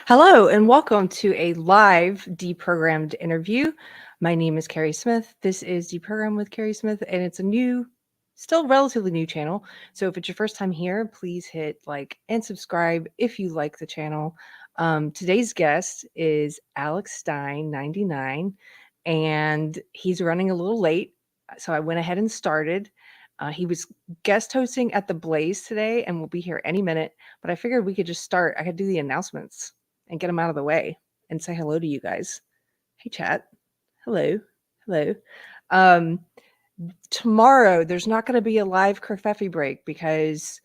Hello and welcome to a live Deprogrammed interview. My name is Carrie Smith. This is Deprogrammed with Carrie Smith, and it's a new, still relatively new channel. So if it's your first time here, please hit like and subscribe if you like the channel. Today's guest is Alex Stein, 99, and he's running a little late. So I went ahead and started. He was guest hosting at the Blaze today and will be here any minute, but I figured we could just start. I could do the announcements and get them out of the way and say hello to you guys. Hey, chat. Hello. Hello. Um, Tomorrow, there's not going to be a live kerfuffle break because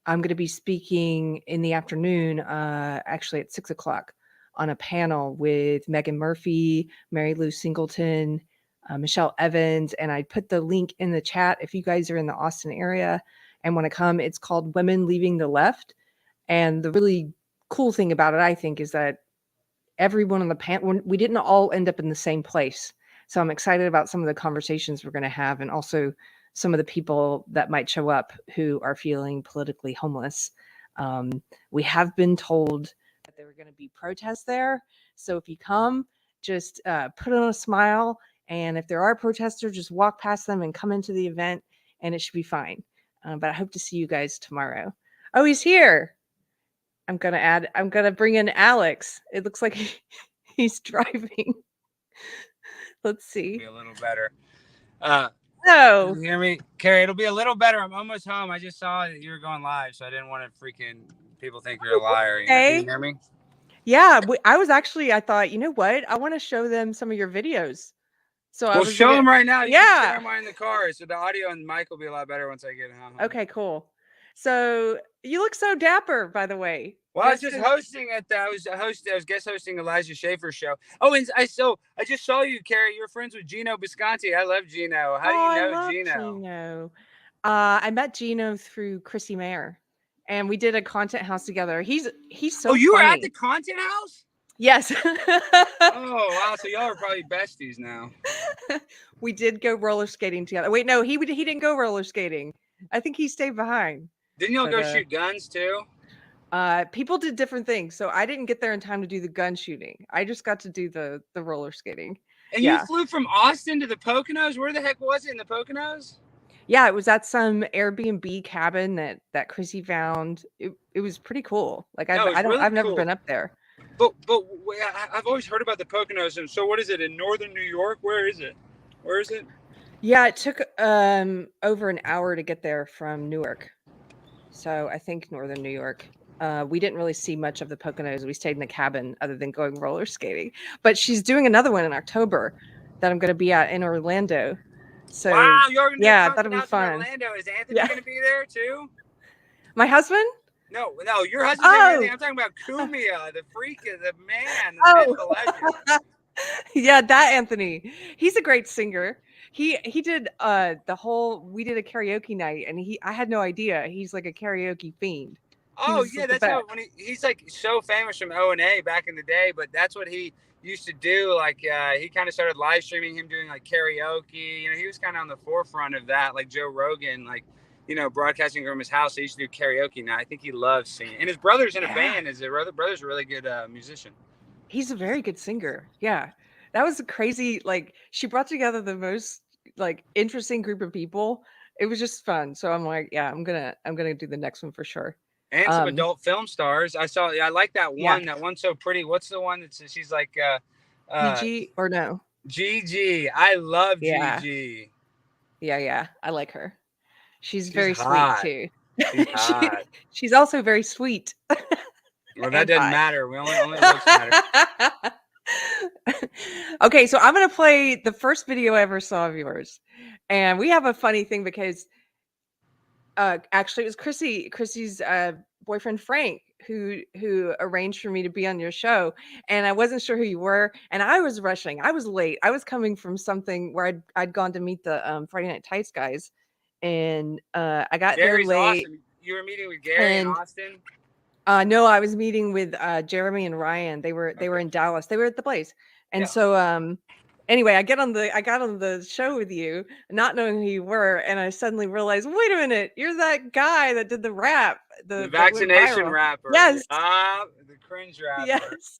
I'm going to be speaking in the afternoon, actually at 6 o'clock, on a panel with Megan Murphy, Mary Lou Singleton, Michelle Evans, and I put the link in the chat if you guys are in the Austin area and want to come. It's called Women Leaving the Left. And the really cool thing about it, I think, is that everyone on the panel, we didn't all end up in the same place. So I'm excited about some of the conversations we're going to have, and also some of the people that might show up who are feeling politically homeless. We have been told that there were going to be protests there. So if you come, just put on a smile. And if there are protesters, just walk past them and come into the event, and it should be fine. But I hope to see you guys tomorrow. Oh, he's here. I'm gonna bring in Alex. It looks like he's driving. Let's see. Be a little better. Oh, Can you hear me, Carrie? It'll be a little better. I'm almost home. I just saw that you were going live, so I didn't want to freaking people think you're a liar. okay. Can you hear me? Yeah, I thought, you know what? I want to show them some of your videos. So I We'll was show them right now. You can share Yeah. mine in the car, so the audio and mic will be a lot better once I get home. Okay, cool. So you look so dapper, by the way. Well, I was just hosting at I was guest hosting Elijah Schaefer's show. Oh, and I just saw you, Carrie. You're friends with Gino Bisconti. I love Gino. How do you know I love Gino? I met Gino through Chrissy Mayer, and we did a content house together. He's so Oh, you funny. were at the content house? Yes. Oh, wow. So y'all are probably besties now. We did go roller skating together. Wait, no, he didn't go roller skating. I think he stayed behind. Didn't y'all go shoot guns too? People did different things, so I didn't get there in time to do the gun shooting. I just got to do the roller skating. And you flew from Austin to the Poconos? Where the heck was it, in the Poconos? Yeah, it was at some Airbnb cabin that Chrissy found. It was pretty cool. Like I've never been up there. But I've always heard about the Poconos. And so what is it, in northern New York? Where is it? Yeah, it took over an hour to get there from Newark. So I think northern New York. We didn't really see much of the Poconos. We stayed in the cabin other than going roller skating. But she's doing another one in October that I'm going to be at in Orlando. So wow, you're going to that'll be fun. Orlando. Is Anthony going to be there too? My husband? No, your husband's Anthony. I'm talking about Kumia, the freak, the man, the legend. Yeah, that Anthony. He's a great singer. He did we did a karaoke night, and I had no idea. He's like a karaoke fiend. Oh yeah, that's how he's like so famous from O&A back in the day. But that's what he used to do. Like he kind of started live streaming him doing like karaoke. You know, he was kind of on the forefront of that, like Joe Rogan, like broadcasting from his house. He used to do karaoke. Now I think he loves singing. And his brother's in a band. His brother's a really good musician. He's a very good singer. Yeah, that was crazy. Like she brought together the most like interesting group of people. It was just fun. So I'm like, yeah, I'm gonna do the next one for sure. And some adult film stars. I like that one. Yeah. That one's so pretty. What's the one that she's like Gigi or no? Gigi. I love Gigi. Yeah. I like her. She's very hot. Sweet too. She's also very sweet. Well, that doesn't matter. We only looks matter. Okay, so I'm gonna play the first video I ever saw of yours, and we have a funny thing because actually it was Chrissy's boyfriend Frank who arranged for me to be on your show, and I wasn't sure who you were, and I was rushing. I was late. I was coming from something where I'd gone to meet the Friday Night Tights guys, and I got Gary's there late. Awesome. You were meeting with Gary in Austin? No, I was meeting with Jeremy and Ryan. They were in Dallas. They were at the Blaze, and so Anyway, I got on the show with you, not knowing who you were, and I suddenly realized, wait a minute, you're that guy that did the rap, The that went vaccination viral. rapper. Yes. The cringe rapper. Yes.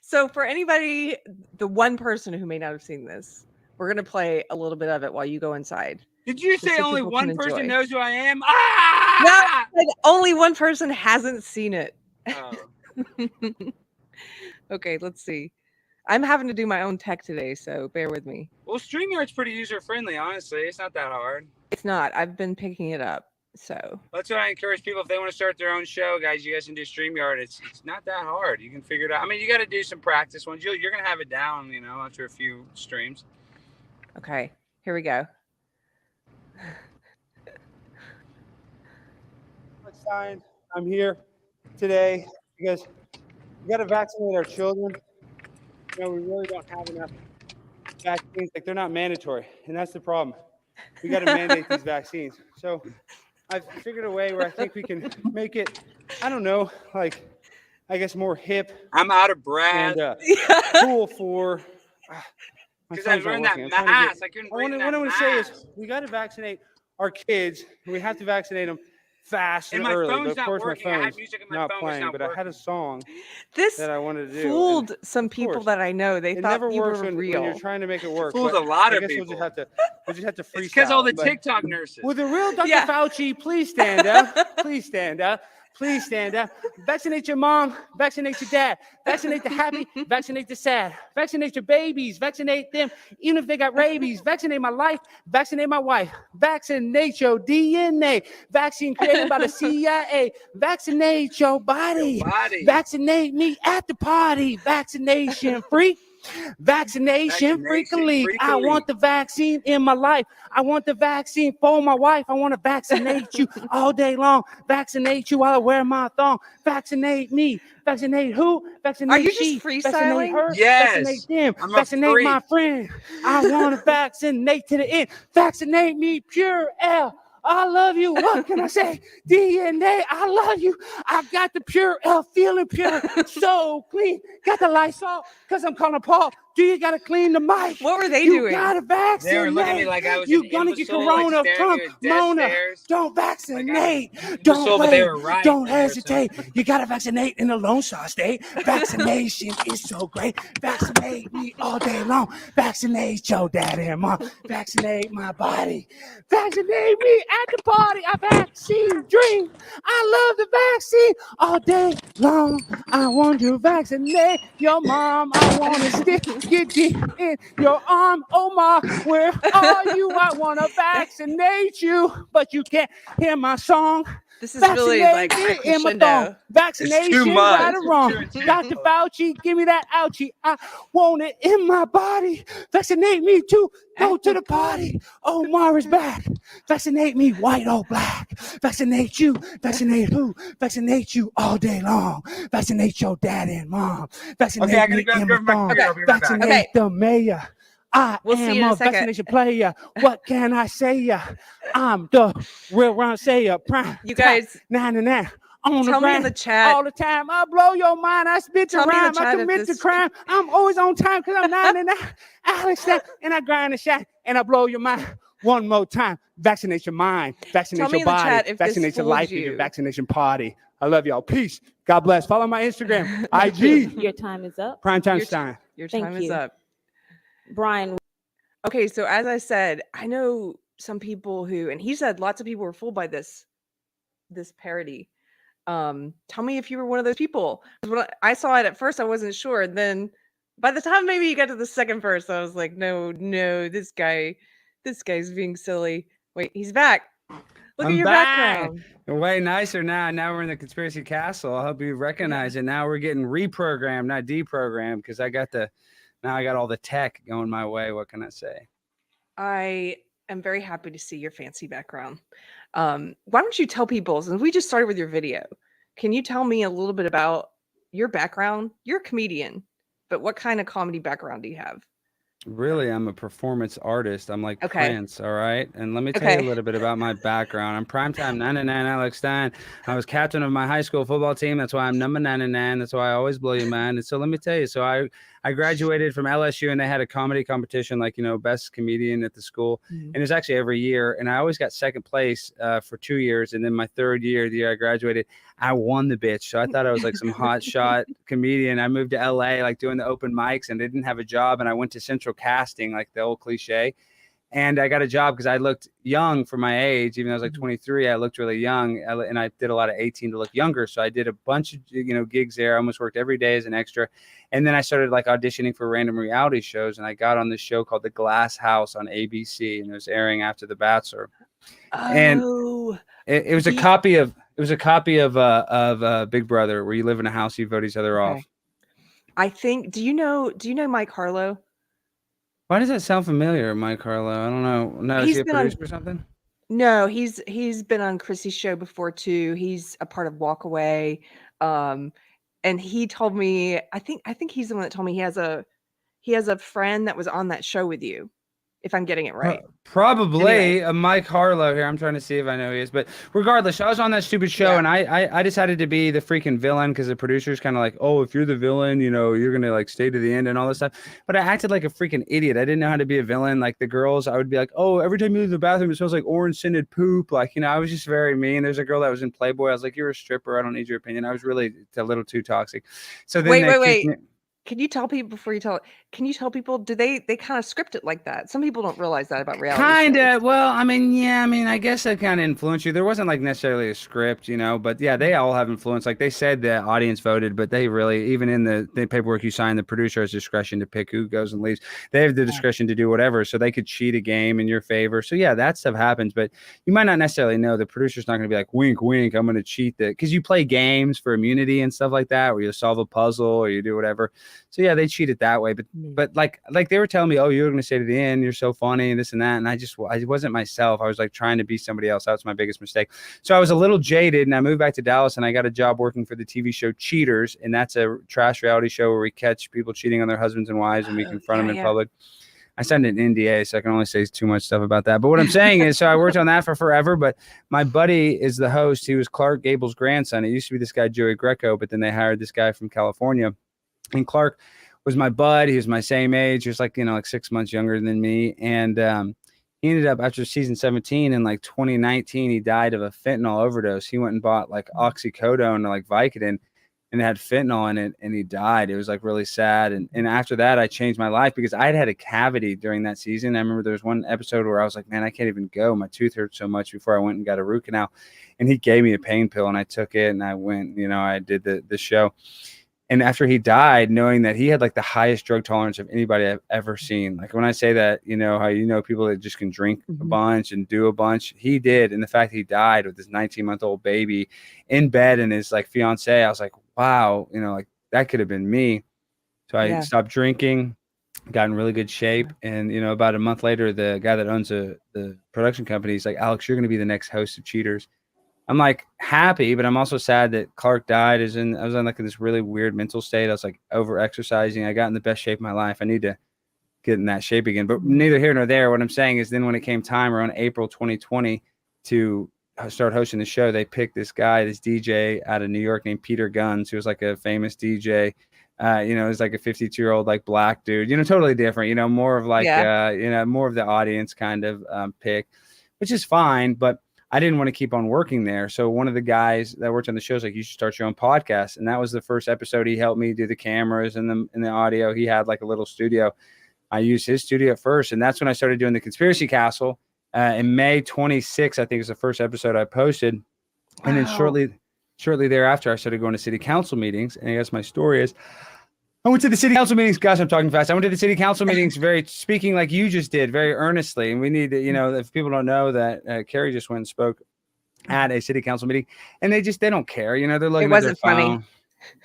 So for anybody, the one person who may not have seen this, we're gonna play a little bit of it while you go inside. Did you say so only people can one person enjoy. knows who I am? No, Ah! like only one person hasn't seen it. Oh. Okay, let's see. I'm having to do my own tech today, so bear with me. Well, StreamYard's pretty user-friendly, honestly. It's not that hard. It's not. I've been picking it up, so. That's what I encourage people. If they want to start their own show, guys, you guys can do StreamYard. It's not that hard. You can figure it out. I mean, you got to do some practice ones. You're going to have it down, you know, after a few streams. Okay, here we go. Alex Stein, I'm here today because we got to vaccinate our children. You know, we really don't have enough vaccines. Like, they're not mandatory, and that's the problem. We got to mandate these vaccines. So I've figured a way where I think we can make it, I don't know, like, I guess more hip. I'm out of breath. And cool for. Because I was wearing that mask. I couldn't breathe in that What I want to say is mask. we got to vaccinate our kids. And we have to vaccinate them fast and my early. phone's But of not course, working. my I phone's had music in my not phone, but it's playing. not But I had a song This that I wanted to do. fooled and some people course, that I know. They it thought never you works were when real. you're trying to make it work. Fools but a lot I of guess people. We'll just have to freestyle. It's because all the But TikTok nurses. will the real Dr. Yeah. Fauci please stand up? Please stand up. Please stand up. Vaccinate your mom. Vaccinate your dad. Vaccinate the happy. Vaccinate the sad. Vaccinate your babies. Vaccinate them, even if they got rabies. Vaccinate my life. Vaccinate my wife. Vaccinate your DNA. Vaccine created by the CIA. Vaccinate your body. Vaccinate me at the party. Vaccination freak. Vaccination freak elite. I want the vaccine in my life. I want the vaccine for my wife. I want to vaccinate you all day long. Vaccinate you while I wear my thong. Vaccinate me. Vaccinate who? Vaccinate Are you just she. freestyling? Vaccinate her. Yes. Vaccinate them. I'm a Vaccinate freak. my friend. I want to vaccinate to the end. Vaccinate me, pure L. I love you. What can I say? DNA, I love you. I got the pure L, feeling pure, so clean. Got the Lysol, because I'm calling Paul. Do you got to clean the mic? What were they You doing? got to vaccinate. They were looking at me like I was You an gonna get imbecile, corona like, staring from at me with death Mona. stares. Don't vaccinate. Like Don't but they wait. were right. Don't They were hesitate. You got to vaccinate in the Lone Star State. Vaccination is so great. Vaccinate me all day long. Vaccinate your daddy and mom. Vaccinate my body. Vaccinate me at the party. I vaccine dream. I love the vaccine all day long. I want to vaccinate your mom. I want to stick it deep in your arm. Oh my, where are you? I want to vaccinate you, but you can't hear my song. This is really like a in my crescendo. thong. Vaccination, much. right or wrong. Dr. Fauci, give me that ouchie. I want it in my body. Vaccinate me to go to the party. Omar is back. Vaccinate me, white or black. Vaccinate you. Vaccinate who? Vaccinate you all day long. Vaccinate your dad and mom. Vaccinate Okay, I gotta me grab in my my thong. computer. I'll be right back. Vaccinate Okay. the mayor. I We'll see am you in a a second. vaccination player. What can I say ya? I'm the real round sayer. Prime. You guys, 99 on tell the me in grind the chat. all the time. I blow your mind. I spit the Tell me in the rhyme. I chat if commit the this- crime. I'm always on time because I'm 99. Alex Stein, and I grind the shot and I blow your mind. One more time. Vaccinate your mind. Vaccinate Tell me your in the body. chat if this Vaccinate your fooled life. you. Your vaccination party. I love y'all. Peace. God bless. Follow my Instagram. IG. Your time is up. Primetime Your- Stein. Your Thank time is you. up. Brian, Okay, so as I said, I know some people who, and he said lots of people were fooled by this parody. Tell me if you were one of those people. 'Cause when I saw it at first, I wasn't sure, and then by the time maybe you got to the second verse, I was like, no, this guy's being silly. Wait, he's back. Look I'm at your back. background. Way nicer now. Now we're in the conspiracy castle. I hope you recognize it. Now we're getting reprogrammed, not deprogrammed, because I got all the tech going my way. What can I say? I am very happy to see your fancy background. Why don't you tell people, since we just started with your video, can you tell me a little bit about your background? You're a comedian, but what kind of comedy background do you have? Really, I'm a performance artist. I'm like Okay. Prince, all right? And let me tell you a Okay. little bit about my background. I'm primetime 99 Alex Stein. I was captain of my high school football team. That's why I'm number 99. That's why I always blow your mind. And so let me tell you, so I graduated from LSU and they had a comedy competition, like, best comedian at the school. Mhm. And it was actually every year. And I always got second place for 2 years. And then my third year, the year I graduated, I won the bitch. So I thought I was like some hot shot comedian. I moved to LA, like doing the open mics, and I didn't have a job. And I went to Central Casting, like the old cliche. And I got a job because I looked young for my age. Even though I was like 23, I looked really young. And I did a lot of 18 to look younger. So I did a bunch of, gigs there. I almost worked every day as an extra. And then I started like auditioning for random reality shows. And I got on this show called The Glass House on ABC. And it was airing after The Bachelor. And Oh, it was a copy of Big Brother, where you live in a house, you vote each other okay. off. I think. Do you know Mike Harlow? Why does that sound familiar, Mike Harlow? I don't know. No, is He's he a been on- producer or something? No, he's been on Chrissy's show before too. He's a part of Walk Away. And he told me, I think he's the one that told me he has a friend that was on that show with you, if I'm getting it right. Probably Mike Harlow here. I'm trying to see if I know who he is, but regardless, I was on that stupid show. Yeah. And I decided to be the freaking villain because the producer's kind of like, oh, if you're the villain, you're gonna like stay to the end and all this stuff. But I acted like a freaking idiot. I didn't know how to be a villain. Like the girls, I would be like, oh, every time you leave the bathroom, it smells like orange scented poop. Like, I was just very mean. There's a girl that was in Playboy. I was like, you're a stripper. I don't need your opinion. I was really a little too toxic. So then Wait. Can you tell people before you tell it? Can you tell people, do they kind of script it like that? Some people don't realize that about reality shows. Well, I guess that kind of influenced you. There wasn't like necessarily a script, but yeah, they all have influence. Like they said the audience voted, but they really, even in the paperwork you sign, the producer has discretion to pick who goes and leaves. They have the discretion to do whatever. So they could cheat a game in your favor. So yeah, that stuff happens, but you might not necessarily know. The producer's not going to be like, wink, wink, I'm going to cheat that. Because you play games for immunity and stuff like that, where you solve a puzzle or you do whatever. So yeah, they cheat it that way. But like they were telling me, oh, you're going to stay to the end. You're so funny and this and that. And I wasn't myself. I was like trying to be somebody else. That was my biggest mistake. So I was a little jaded and I moved back to Dallas and I got a job working for the TV show Cheaters. And that's a trash reality show where we catch people cheating on their husbands and wives and we confront them in public. I signed an NDA, so I can only say too much stuff about that. But what I'm saying is, so I worked on that for forever. But my buddy is the host. He was Clark Gable's grandson. It used to be this guy, Joey Greco, but then they hired this guy from California. And Clark was my bud. He was my same age. He was like 6 months younger than me. And he ended up, after season 17 in like 2019, he died of a fentanyl overdose. He went and bought like oxycodone or like Vicodin and it had fentanyl in it and he died. It was like really sad. And after that, I changed my life because I had a cavity during that season. I remember there was one episode where I was like, man, I can't even go. My tooth hurt so much before I went and got a root canal. And he gave me a pain pill and I took it and I went, I did the show. And after he died, knowing that he had like the highest drug tolerance of anybody I've ever seen. Like when I say that, how people that just can drink a bunch and do a bunch, he did. And the fact that he died with this 19-month-old baby in bed and his like fiance, I was like, wow, like that could have been me. So I stopped drinking, got in really good shape. And, about a month later, the guy that owns the production company, he's like, Alex, you're going to be the next host of Cheaters. I'm like happy, but I'm also sad that Clark died. I was in like this really weird mental state. I was like over exercising. I got in the best shape of my life. I need to get in that shape again, but neither here nor there. What I'm saying is then when it came time around April 2020 to start hosting the show, they picked this guy, this DJ out of New York named Peter Guns, who was like a famous DJ. He's like a 52-year-old like black dude, totally different, more of like, more of the audience kind of pick, which is fine. But I didn't want to keep on working there. So one of the guys that worked on the show was like, you should start your own podcast. And that was the first episode. He helped me do the cameras and the audio. He had like a little studio. I used his studio at first. And that's when I started doing the Conspiracy Castle in May 26th, I think is the first episode I posted. Wow. And then shortly thereafter, I started going to city council meetings. And I guess my story is, I went to the city council meetings. Gosh, I'm talking fast. I went to the city council meetings speaking like you just did, very earnestly. And we need to, if people don't know that Carrie just went and spoke at a city council meeting and they don't care. They're looking at their phone.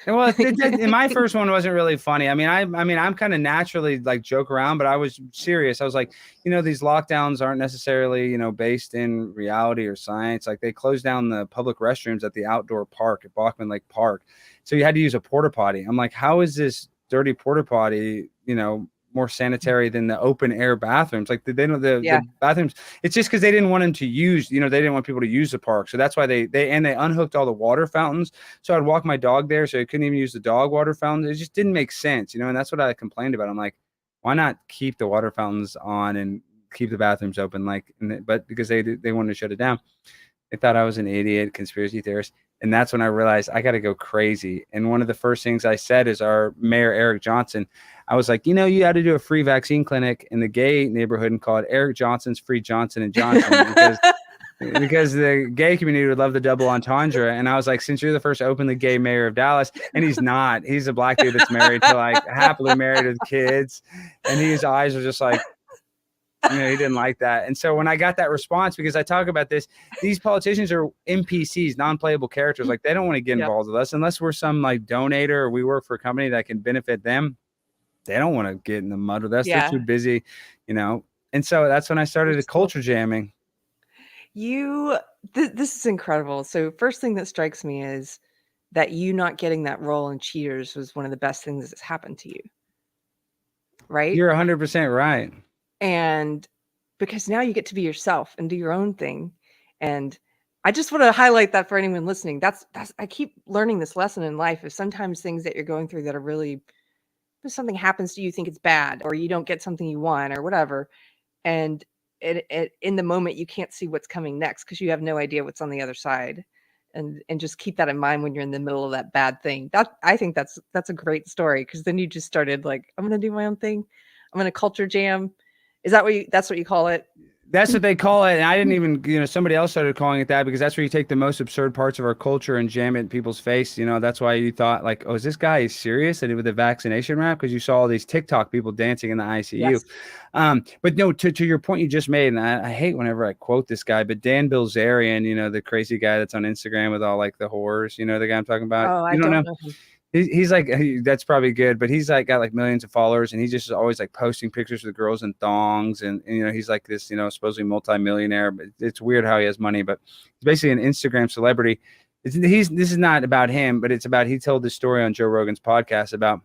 And well, in my first one wasn't really funny. I'm kind of naturally like joke around, but I was serious. I was like, these lockdowns aren't necessarily, based in reality or science. Like they closed down the public restrooms at the outdoor park at Bachman Lake Park. So you had to use a porta potty. I'm like, how is this dirty porta potty, more sanitary than the open air bathrooms. Like they know the bathrooms. It's just because they didn't want them to use, they didn't want people to use the park. So that's why they unhooked all the water fountains. So I'd walk my dog there, so I couldn't even use the dog water fountains. It just didn't make sense, and that's what I complained about. I'm like, why not keep the water fountains on and keep the bathrooms open? But because they wanted to shut it down. They thought I was an idiot, conspiracy theorist. And that's when I realized I got to go crazy. And one of the first things I said is our mayor, Eric Johnson, I was like, you got to do a free vaccine clinic in the gay neighborhood and call it Eric Johnson's Free Johnson & Johnson because the gay community would love the double entendre. And I was like, since you're the first openly gay mayor of Dallas, and he's not, he's a black dude that's married to happily married with kids. And his eyes are just like, he didn't like that. And so when I got that response, because I talk about this, these politicians are NPCs, non-playable characters. Like they don't want to get involved with us unless we're some donator or we work for a company that can benefit them. They don't want to get in the mud with us. They're too busy, And so that's when I started culture jamming. This is incredible. So first thing that strikes me is that you not getting that role in Cheaters was one of the best things that's happened to you. Right? You're 100% right. And because now you get to be yourself and do your own thing. And I just want to highlight that for anyone listening. That's I keep learning this lesson in life is sometimes things that you're going through that are really, if something happens to you, you think it's bad or you don't get something you want or whatever. And in the moment, you can't see what's coming next because you have no idea what's on the other side. And just keep that in mind when you're in the middle of that bad thing. I think that's a great story because then you just started I'm going to do my own thing. I'm going to culture jam. Is that that's what you call it? That's what they call it. And I didn't even, somebody else started calling it that because that's where you take the most absurd parts of our culture and jam it in people's face. That's why you thought oh, is this guy serious? And with the vaccination rap, because you saw all these TikTok people dancing in the ICU. Yes. But no, to your point you just made, and I hate whenever I quote this guy, but Dan Bilzerian, the crazy guy that's on Instagram with all the horrors, the guy I'm talking about. Oh, I don't know him. He's that's probably good, but he's got millions of followers, and he's just always posting pictures of girls in thongs, and he's this supposedly multimillionaire, but it's weird how he has money, but he's basically an Instagram celebrity. This is not about him, but it's about, he told this story on Joe Rogan's podcast about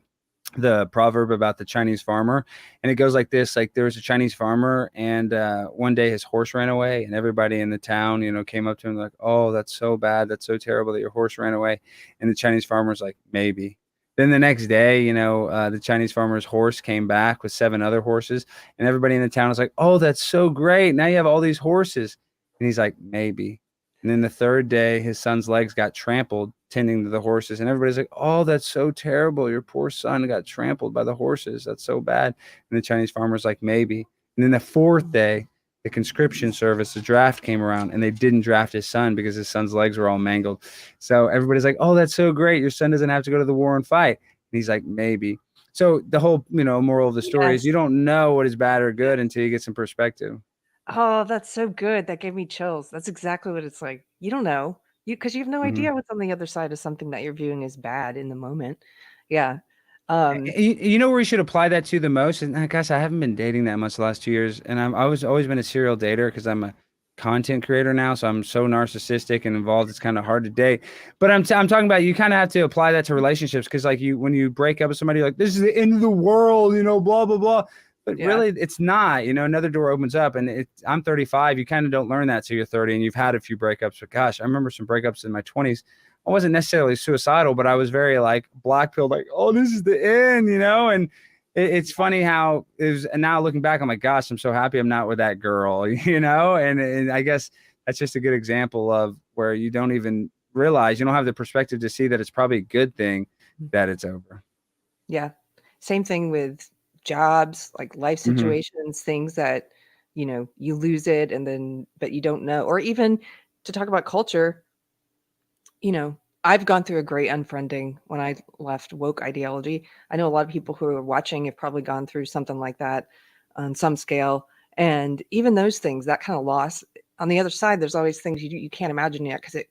the proverb about the Chinese farmer, and it goes like this: there was a Chinese farmer, and one day his horse ran away, and everybody in the town came up to him oh, that's so bad, that's so terrible that your horse ran away. And the Chinese farmer's maybe. Then the next day the Chinese farmer's horse came back with 7 other horses, and everybody in the town was oh, that's so great, now you have all these horses. And he's maybe. And then the third day his son's legs got trampled tending to the horses, and everybody's oh, that's so terrible, your poor son got trampled by the horses, that's so bad. And the Chinese farmer's maybe. And then the fourth day the conscription service, the draft came around, and they didn't draft his son because his son's legs were all mangled. So everybody's oh, that's so great, your son doesn't have to go to the war and fight. And he's maybe. So the whole moral of the story is you don't know what is bad or good until you get some perspective. Oh, that's so good. That gave me chills. That's exactly what it's like. You don't know. Because you have no idea what's on the other side of something that you're viewing as bad in the moment. Yeah. You know where we should apply that to the most? And gosh, I haven't been dating that much the last 2 years. And I was always been a serial dater because I'm a content creator now. So I'm so narcissistic and involved. It's kind of hard to date. But I'm talking about, you kind of have to apply that to relationships. Because when you break up with somebody, this is the end of the world, blah, blah, blah. But really, it's not. Another door opens up, and I'm 35. You kind of don't learn that till you're 30, and you've had a few breakups. But gosh, I remember some breakups in my 20s. I wasn't necessarily suicidal, but I was very black-pilled, oh, this is the end, And it's funny how it was. And now looking back, I'm gosh, I'm so happy I'm not with that girl, And I guess that's just a good example of where you don't even realize, you don't have the perspective to see that it's probably a good thing that it's over. Yeah. Same thing with jobs, life situations, things that, you lose it but you don't know. Or even to talk about culture, I've gone through a great unfriending when I left woke ideology. I know a lot of people who are watching have probably gone through something like that on some scale. And even those things, that kind of loss, on the other side, there's always things you can't imagine yet because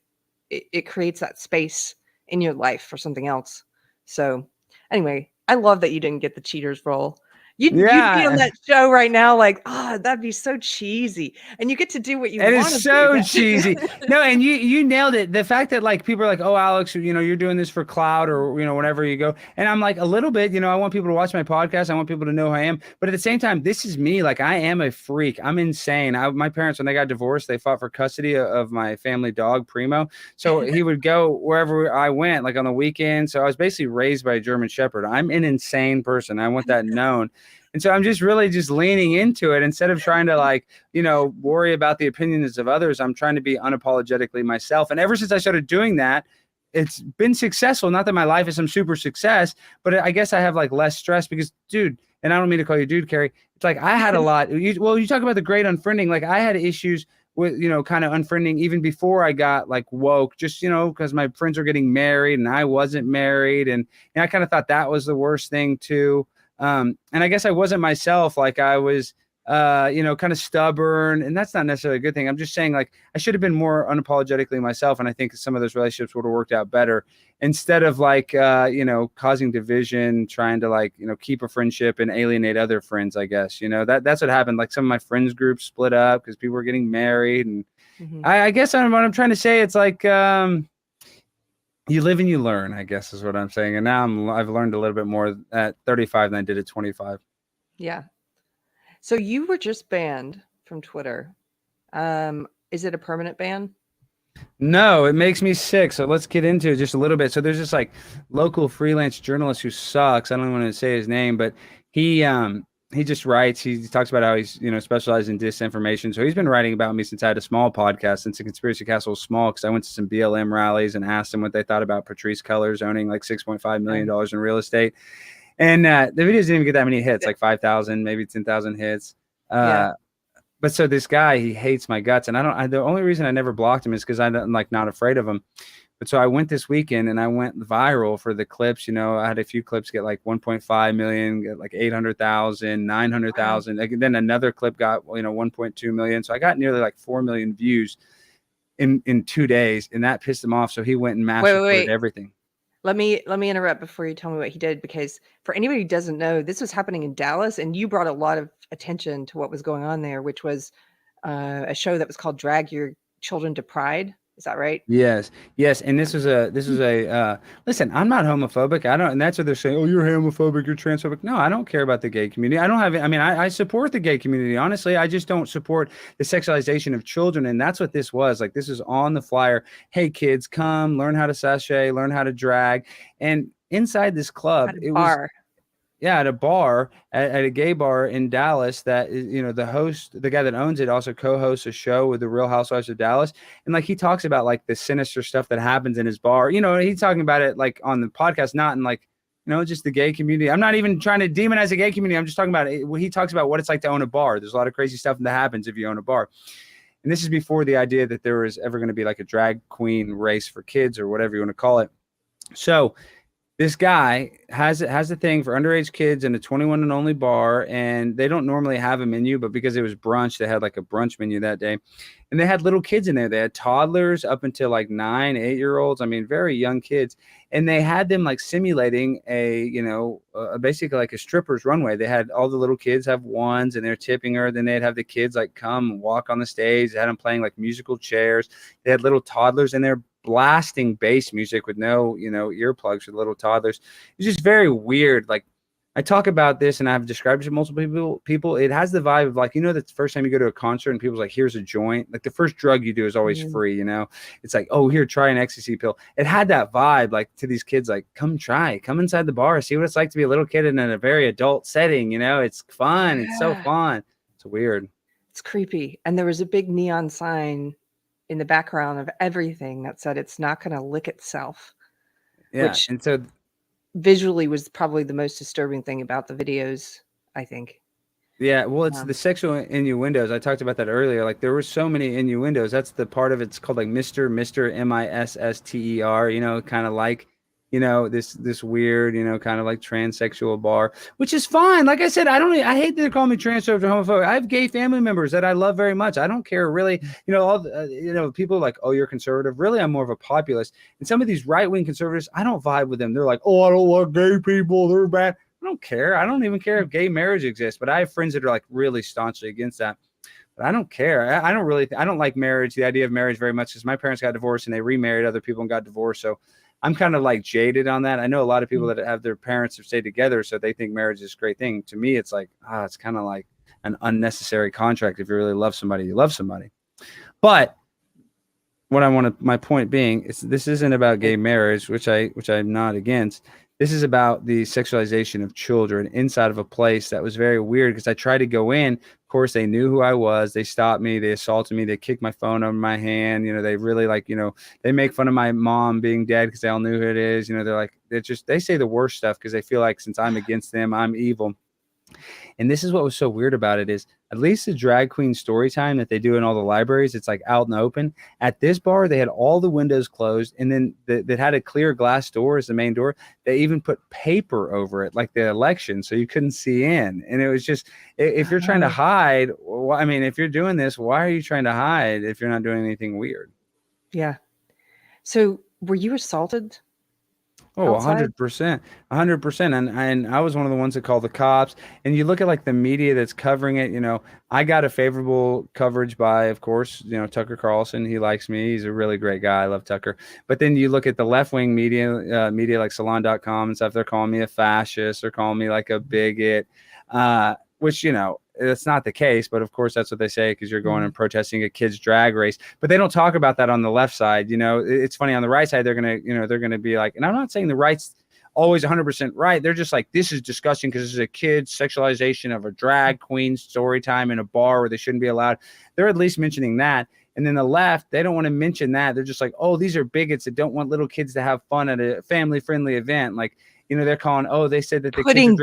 it creates that space in your life for something else. So anyway, I love that you didn't get the cheaters role. You'd be on Yeah. that show right now, like, oh, that'd be so cheesy. And you get to do what you It want is to so do. cheesy. No, and you nailed it. The fact that like people are like, "Oh, Alex, you're doing this for clout or whenever you go." And I'm like, a little bit, I want people to watch my podcast. I want people to know who I am. But at the same time, this is me. Like I am a freak. I'm insane. My parents, when they got divorced, they fought for custody of my family dog, Primo. So he would go wherever I went, like on the weekend. So I was basically raised by a German Shepherd. I'm an insane person. I want that known. And so I'm just really just leaning into it instead of trying to like, worry about the opinions of others. I'm trying to be unapologetically myself. And ever since I started doing that, it's been successful. Not that my life is some super success, but I guess I have like less stress because, dude, and I don't mean to call you dude, Carrie. It's like I had a lot. You talk about the great unfriending. Like I had issues with, kind of unfriending even before I got like woke, just, because my friends were getting married and I wasn't married. And I kind of thought that was the worst thing too. And I guess I wasn't myself. Like I was, kind of stubborn, and that's not necessarily a good thing. I'm just saying like, I should have been more unapologetically myself. And I think some of those relationships would have worked out better instead of like, causing division, trying to like, keep a friendship and alienate other friends, I guess, that's what happened. Like some of my friends groups split up because people were getting married. And I guess what I'm trying to say, it's like, you live and you learn, I guess is what I'm saying. And now I've learned a little bit more at 35 than I did at 25. Yeah. So you were just banned from Twitter. Is it a permanent ban? No, it makes me sick. So let's get into it just a little bit. So there's this like local freelance journalist who sucks. I don't want to say his name, but he just writes. He talks about how he's specialized in disinformation. So he's been writing about me since I had a small podcast, since the Conspiracy Castle was small, because I went to some BLM rallies and asked them what they thought about Patrisse Cullors owning like $6.5 million in real estate. And the videos didn't even get that many hits, like 5,000, maybe 10,000 hits. But so this guy, he hates my guts, and the only reason I never blocked him is because I'm like not afraid of him. But so I went this weekend and I went viral for the clips. I had a few clips get like 1.5 million, get like 800,000, 900,000. Wow. Then another clip got 1.2 million. So I got nearly like 4 million views in 2 days, and that pissed him off. So he went and massacred everything. Let me interrupt before you tell me what he did, because for anybody who doesn't know, this was happening in Dallas, and you brought a lot of attention to what was going on there, which was a show that was called Drag Your Children to Pride. Is that right? Yes. And this was a listen, I'm not homophobic. And that's what they're saying. Oh, you're homophobic, you're transphobic. No, I don't care about the gay community. I support the gay community. Honestly, I just don't support the sexualization of children. And that's what this was. Like, this is on the flyer. Hey kids, come learn how to sashay, learn how to drag. And inside this club, it was at a bar, at a gay bar in Dallas that, the host, the guy that owns it, also co-hosts a show with the Real Housewives of Dallas. And like, he talks about like the sinister stuff that happens in his bar. He's talking about it like on the podcast, not in like, just the gay community. I'm not even trying to demonize the gay community. I'm just talking about it. He talks about what it's like to own a bar. There's a lot of crazy stuff that happens if you own a bar. And this is before the idea that there was ever going to be like a drag queen race for kids or whatever you want to call it. So this guy has a thing for underage kids in a 21 and only bar, and they don't normally have a menu, but because it was brunch, they had like a brunch menu that day, and they had little kids in there. They had toddlers up until like 9, 8-year-olds. I mean, very young kids, and they had them like simulating basically like a stripper's runway. They had all the little kids have wands, and they're tipping her. Then they'd have the kids like come walk on the stage. They had them playing like musical chairs. They had little toddlers in there blasting bass music with no earplugs for little toddlers. It's just very weird. Like, I talk about this and I've described it to multiple people. It has the vibe of like, the first time you go to a concert and people's like, here's a joint. Like, the first drug you do is always free, It's like, oh, here, try an ecstasy pill. It had that vibe, like, to these kids, like, come inside the bar, see what it's like to be a little kid in a very adult setting. It's fun. It's so fun. It's weird. It's creepy. And there was a big neon sign in the background of everything that said it's not going to lick itself. Yeah. Which and so visually was probably the most disturbing thing about the videos, I think. Yeah, well, it's the sexual innuendos. I talked about that earlier. Like, there were so many innuendos. That's the part of it's called like Mr. MISSTER, kind of like, this weird, kind of like transsexual bar, which is fine. Like I said, I hate that they're calling me transphobic or homophobic. I have gay family members that I love very much. I don't care really, all the, people are like, oh, you're conservative. Really, I'm more of a populist. And some of these right-wing conservatives, I don't vibe with them. They're like, oh, I don't like gay people. They're bad. don't care. I don't even care if gay marriage exists, but I have friends that are like really staunchly against that. But I don't care. I don't like marriage, the idea of marriage very much, because my parents got divorced and they remarried other people and got divorced. So I'm kind of like jaded on that. I know a lot of people that have their parents have stayed together, so they think marriage is a great thing. To me, it's like, it's kind of like an unnecessary contract. If you really love somebody, you love somebody. But my point being is this isn't about gay marriage, which I'm not against. This is about the sexualization of children inside of a place that was very weird, because I tried to go in. Of course, they knew who I was. They stopped me. They assaulted me. They kicked my phone over my hand. They really they make fun of my mom being dead because they all knew who it is. They're like, they say the worst stuff because they feel like since I'm against them, I'm evil. And this is what was so weird about it is, at least the drag queen story time that they do in all the libraries, it's like out in the open. At this bar, they had all the windows closed, and then that had a clear glass door as the main door. They even put paper over it, like the election, so you couldn't see in. And it was just, if you're trying to hide, I mean, if you're doing this, why are you trying to hide if you're not doing anything weird? Yeah. So were you assaulted? Oh, 100%, 100%. And I was one of the ones that called the cops. And you look at like the media that's covering it, I got a favorable coverage by, of course, Tucker Carlson. He likes me. He's a really great guy. I love Tucker. But then you look at the left-wing media like salon.com and stuff. They're calling me a fascist. They're calling me like a bigot, which, that's not the case, but of course that's what they say, because you're going and protesting a kid's drag race. But they don't talk about that on the left side. It's funny, on the right side they're gonna be like, and I'm not saying the right's always 100% right. They're just like, this is disgusting because this is a kid's sexualization of a drag queen story time in a bar where they shouldn't be allowed. They're at least mentioning that. And then the left, they don't want to mention that. They're just like, oh, these are bigots that don't want little kids to have fun at a family-friendly event. Like, they're calling, they said that the putting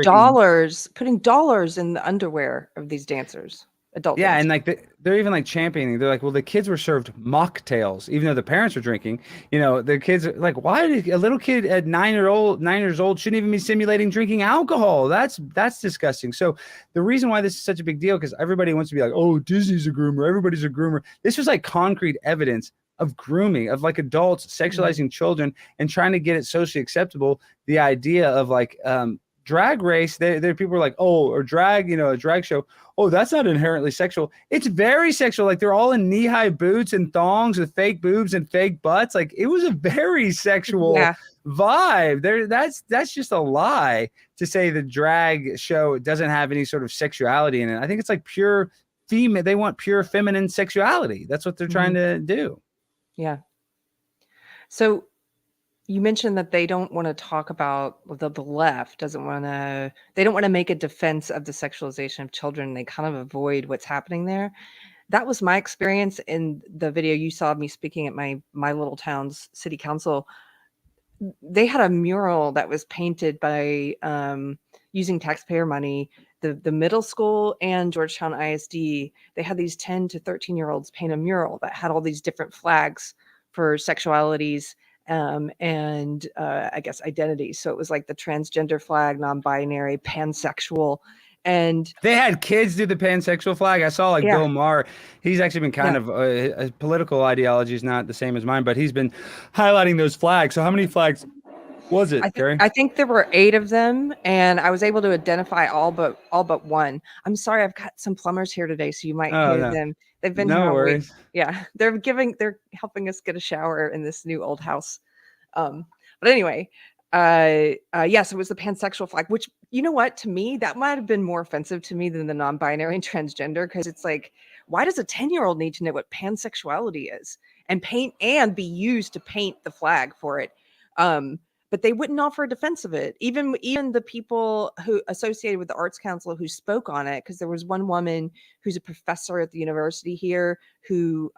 dollars in the underwear of these dancers, adult dancers. And like they're even like championing. They're like, well, the kids were served mocktails, even though the parents were drinking. The kids are like, why did a little kid at 9 years old shouldn't even be simulating drinking alcohol? That's disgusting. So the reason why this is such a big deal, because everybody wants to be like, oh, Disney's a groomer, everybody's a groomer. This was like concrete evidence of grooming, of like adults sexualizing children and trying to get it socially acceptable. The idea of like drag race, there people are like, oh, or drag, a drag show, oh, that's not inherently sexual. It's very sexual. Like, they're all in knee-high boots and thongs with fake boobs and fake butts. Like, it was a very sexual vibe there. That's just a lie to say the drag show doesn't have any sort of sexuality in it. I think it's like pure female. They want pure feminine sexuality. That's what they're trying to do. Yeah. So you mentioned that they don't want to talk about, the left they don't want to make a defense of the sexualization of children. They kind of avoid what's happening there. That was my experience in the video you saw me speaking at my little town's city council. They had a mural that was painted by using taxpayer money. The middle school and Georgetown ISD, they had these 10 to 13-year-olds paint a mural that had all these different flags for sexualities and I guess identities. So it was like the transgender flag, non-binary, pansexual. And they had kids do the pansexual flag. I saw like Bill Maher. He's actually been kind of his political ideology is not the same as mine, but he's been highlighting those flags. So how many flags was it, Carrie? I think there were 8 of them, and I was able to identify all but one. I'm sorry, I've got some plumbers here today, so you might hear them. They've been here all week. Yeah, they're helping us get a shower in this new old house. But anyway, yes, it was the pansexual flag, which, you know what, to me, that might have been more offensive to me than the non-binary and transgender, because it's like, why does a 10-year-old need to know what pansexuality is and be used to paint the flag for it? But they wouldn't offer a defense of it. Even the people who associated with the Arts Council who spoke on it, because there was one woman who's a professor at the university here who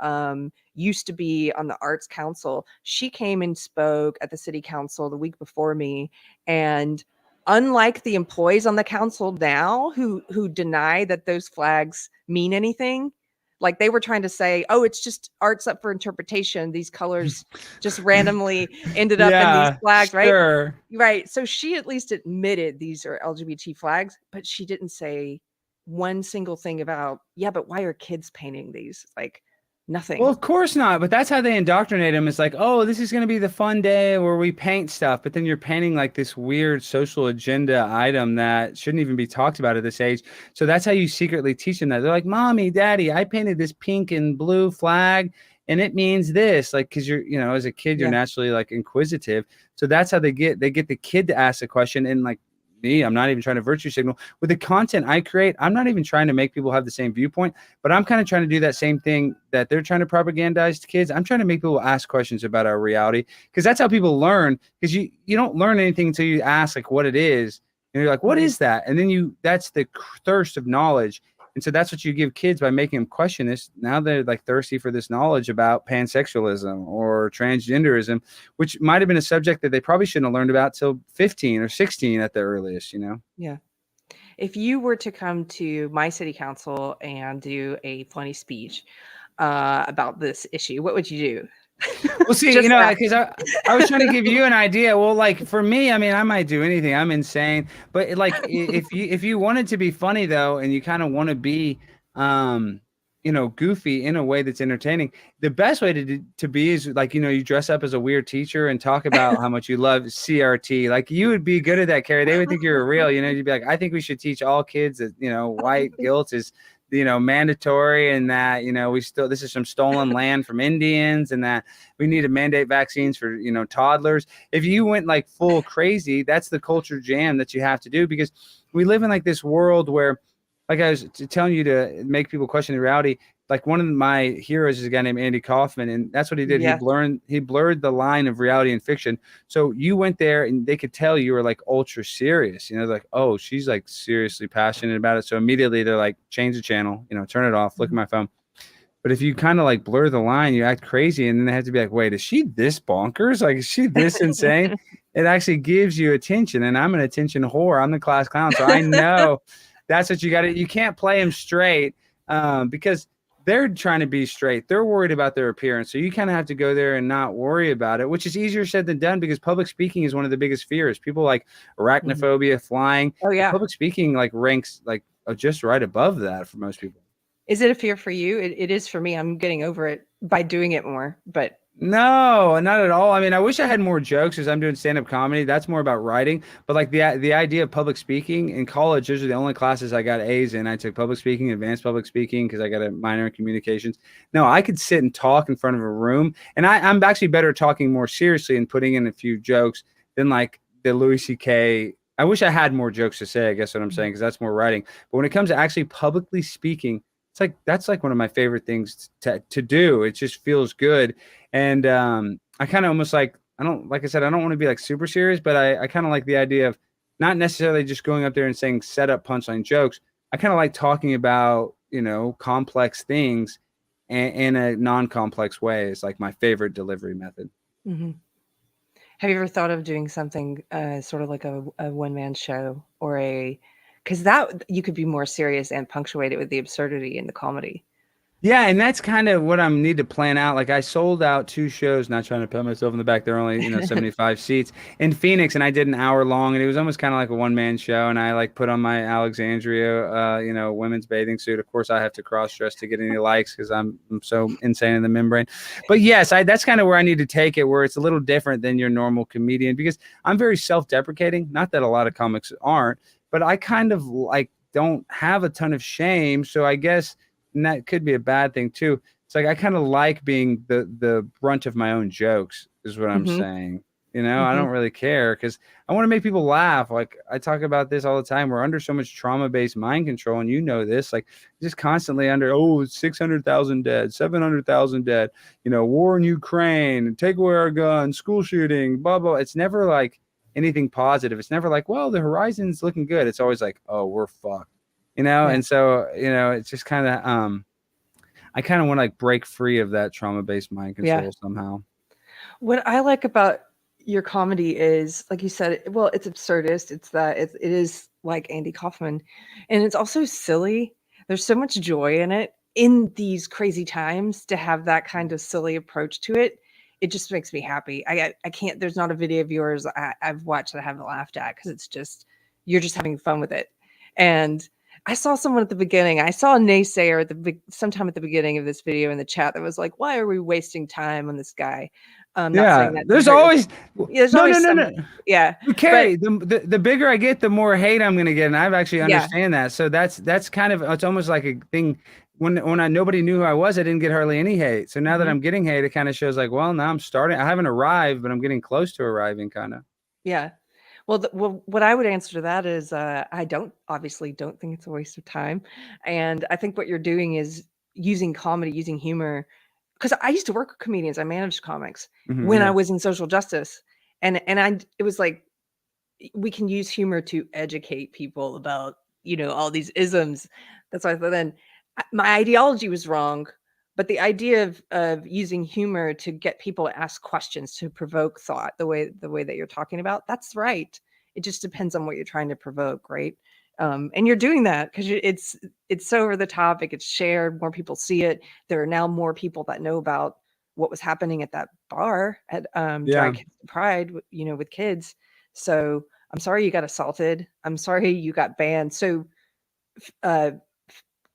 used to be on the Arts Council. She came and spoke at the city council the week before me, and unlike the employees on the council now who deny that those flags mean anything, like they were trying to say, oh, it's just art's up for interpretation. These colors just randomly ended up in these flags, right? Sure. Right. So she at least admitted these are LGBT flags, but she didn't say one single thing about, but why are kids painting these? Like, Nothing. Well, of course not, but that's how they indoctrinate them. It's like, oh, this is going to be the fun day where we paint stuff, but then you're painting like this weird social agenda item that shouldn't even be talked about at this age. So that's how you secretly teach them that. They're like, Mommy, Daddy, I painted this pink and blue flag and it means this. Like, because you're, as a kid, you're naturally like inquisitive. So that's how they get the kid to ask the question. And like me, I'm not even trying to virtue signal with the content I create. I'm not even trying to make people have the same viewpoint, but I'm kind of trying to do that same thing that they're trying to propagandize to kids. I'm trying to make people ask questions about our reality, because that's how people learn. Because you don't learn anything until you ask like what it is, and you're like, what is that? And then that's the thirst of knowledge. And so that's what you give kids by making them question this. Now they're like thirsty for this knowledge about pansexualism or transgenderism, which might have been a subject that they probably shouldn't have learned about till 15 or 16 at the earliest, Yeah. If you were to come to my city council and do a funny speech about this issue, what would you do? Well, see, because I was trying to give you an idea. Well, like for me, I mean, I might do anything. I'm insane. But like if you wanted to be funny though, and you kind of want to be goofy in a way that's entertaining, the best way to be is like, you dress up as a weird teacher and talk about how much you love CRT. Like you would be good at that, Carrie. They would think you're real, you'd be like, I think we should teach all kids that, white guilt is mandatory, and that this is some stolen land from Indians, and that we need to mandate vaccines for toddlers. If you went like full crazy, that's the culture jam that you have to do, because we live in like this world where, like I was telling you, to make people question the reality. Like one of my heroes is a guy named Andy Kaufman, and that's what he did. Yeah. He blurred the line of reality and fiction. So you went there and they could tell you were like ultra serious, like, oh, she's like seriously passionate about it. So immediately they're like, change the channel, turn it off, look at my phone. But if you kind of like blur the line, you act crazy, and then they have to be like, wait, is she this bonkers? Like, is she this insane? It actually gives you attention, and I'm an attention whore. I'm the class clown. So I know that's what you got to, you can't play them straight because they're trying to be straight. They're worried about their appearance. So you kind of have to go there and not worry about it, which is easier said than done, because public speaking is one of the biggest fears. People like arachnophobia, flying. Oh, yeah. Public speaking like ranks like just right above that for most people. Is it a fear for you? It is for me. I'm getting over it by doing it more, but no, not at all. I mean, I wish I had more jokes because I'm doing stand-up comedy. That's more about writing. But like the idea of public speaking in college, those are the only classes I got A's in. I took public speaking, advanced public speaking, because I got a minor in communications. No, I could sit and talk in front of a room, and I'm actually better at talking more seriously and putting in a few jokes than like the Louis C.K. I wish I had more jokes to say, I guess what I'm saying, because that's more writing. But when it comes to actually publicly speaking, that's like one of my favorite things to do. It just feels good. And I kind of almost like, like I said, I don't want to be like super serious, but I kind of like the idea of not necessarily just going up there and saying set up punchline jokes. I kind of like talking about, complex things in a non-complex way. Is like my favorite delivery method. Mm-hmm. Have you ever thought of doing something sort of like a one-man show, or because that you could be more serious and punctuate it with the absurdity and the comedy? Yeah, and that's kind of what I need to plan out. Like I sold out 2 shows, not trying to pat myself in the back. They're only 75 seats in Phoenix, and I did an hour long, and it was almost kind of like a one-man show. And I like put on my Alexandria, women's bathing suit. Of course, I have to cross-dress to get any likes because I'm so insane in the membrane. But yes, that's kind of where I need to take it, where it's a little different than your normal comedian, because I'm very self-deprecating. Not that a lot of comics aren't, but I kind of like don't have a ton of shame. So I guess. And that could be a bad thing too. It's like I kind of like being the brunt of my own jokes, is what I'm saying. I don't really care, because I want to make people laugh. Like I talk about this all the time. We're under so much trauma-based mind control, and this, like just constantly under 600,000 dead, 700,000 dead. War in Ukraine, take away our guns, school shooting, blah blah. It's never like anything positive. It's never like, well, the horizon's looking good. It's always like, oh, we're fucked. And so, it's just kind of, I kind of want to like break free of that trauma-based mind control somehow. What I like about your comedy is, like you said, well, it's absurdist. It's that it is like Andy Kaufman, and it's also silly. There's so much joy in it in these crazy times. To have that kind of silly approach to it, it just makes me happy. I can't. There's not a video of yours I've watched that I haven't laughed at, because it's just, you're just having fun with it. And I saw someone at the beginning. I saw a naysayer at sometime at the beginning of this video in the chat that was like, "Why are we wasting time on this guy?" Not Yeah, saying that. there's always Yeah, there's no, always no, some. no, no. Yeah, But Carrie, the bigger I get, the more hate I'm gonna get, and I've actually Yeah. understand that. So that's kind of, it's almost like a thing. When nobody knew who I was, I didn't get hardly any hate. So now that I'm getting hate, it kind of shows like, well, now I'm starting. I haven't arrived, but I'm getting close to arriving, kind of. Yeah. Well, what I would answer to that is I obviously don't think it's a waste of time. And I think what you're doing is using comedy, using humor. Because I used to work with comedians. I managed comics when I was in social justice. And it was like, we can use humor to educate people about, all these isms. That's why I thought then my ideology was wrong, but the idea of using humor to get people to ask questions, to provoke thought, the way that you're talking about, that's right. It just depends on what you're trying to provoke, right? And you're doing that because it's so over the top. It gets shared, more people see it. There are now more people that know about what was happening at that bar at Dry Kids Pride, with kids. So I'm sorry you got assaulted. I'm sorry you got banned. So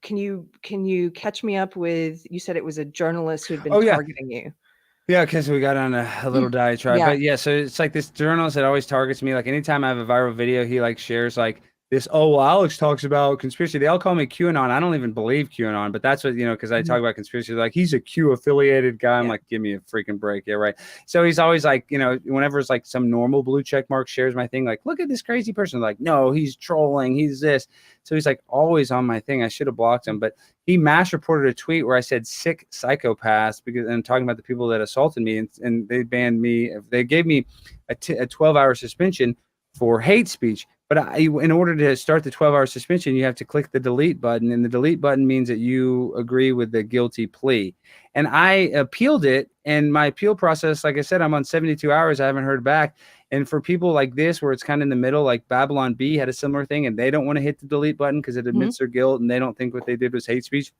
can you catch me up with, you said it was a journalist who had been targeting you. Yeah, because we got on a little diatribe. Yeah. But yeah, so it's like this journalist that always targets me. Like anytime I have a viral video, he like shares like this, oh, well, Alex talks about conspiracy. They all call me QAnon. I don't even believe QAnon, but that's what, because I talk about conspiracy. Like, he's a Q affiliated guy. I'm like, give me a freaking break. Yeah, right. So he's always like, whenever it's like some normal blue check mark shares my thing, like, look at this crazy person. Like, no, he's trolling. He's this. So he's like always on my thing. I should have blocked him, but he mass reported a tweet where I said sick psychopaths because I'm talking about the people that assaulted me, and they banned me. They gave me a 12-hour suspension for hate speech. But in order to start the 12-hour suspension, you have to click the delete button, and the delete button means that you agree with the guilty plea. And I appealed it, and my appeal process, like I said, I'm on 72 hours. I haven't heard back. And for people like this, where it's kind of in the middle, like Babylon Bee had a similar thing, and they don't want to hit the delete button because it admits their guilt, and they don't think what they did was hate speech.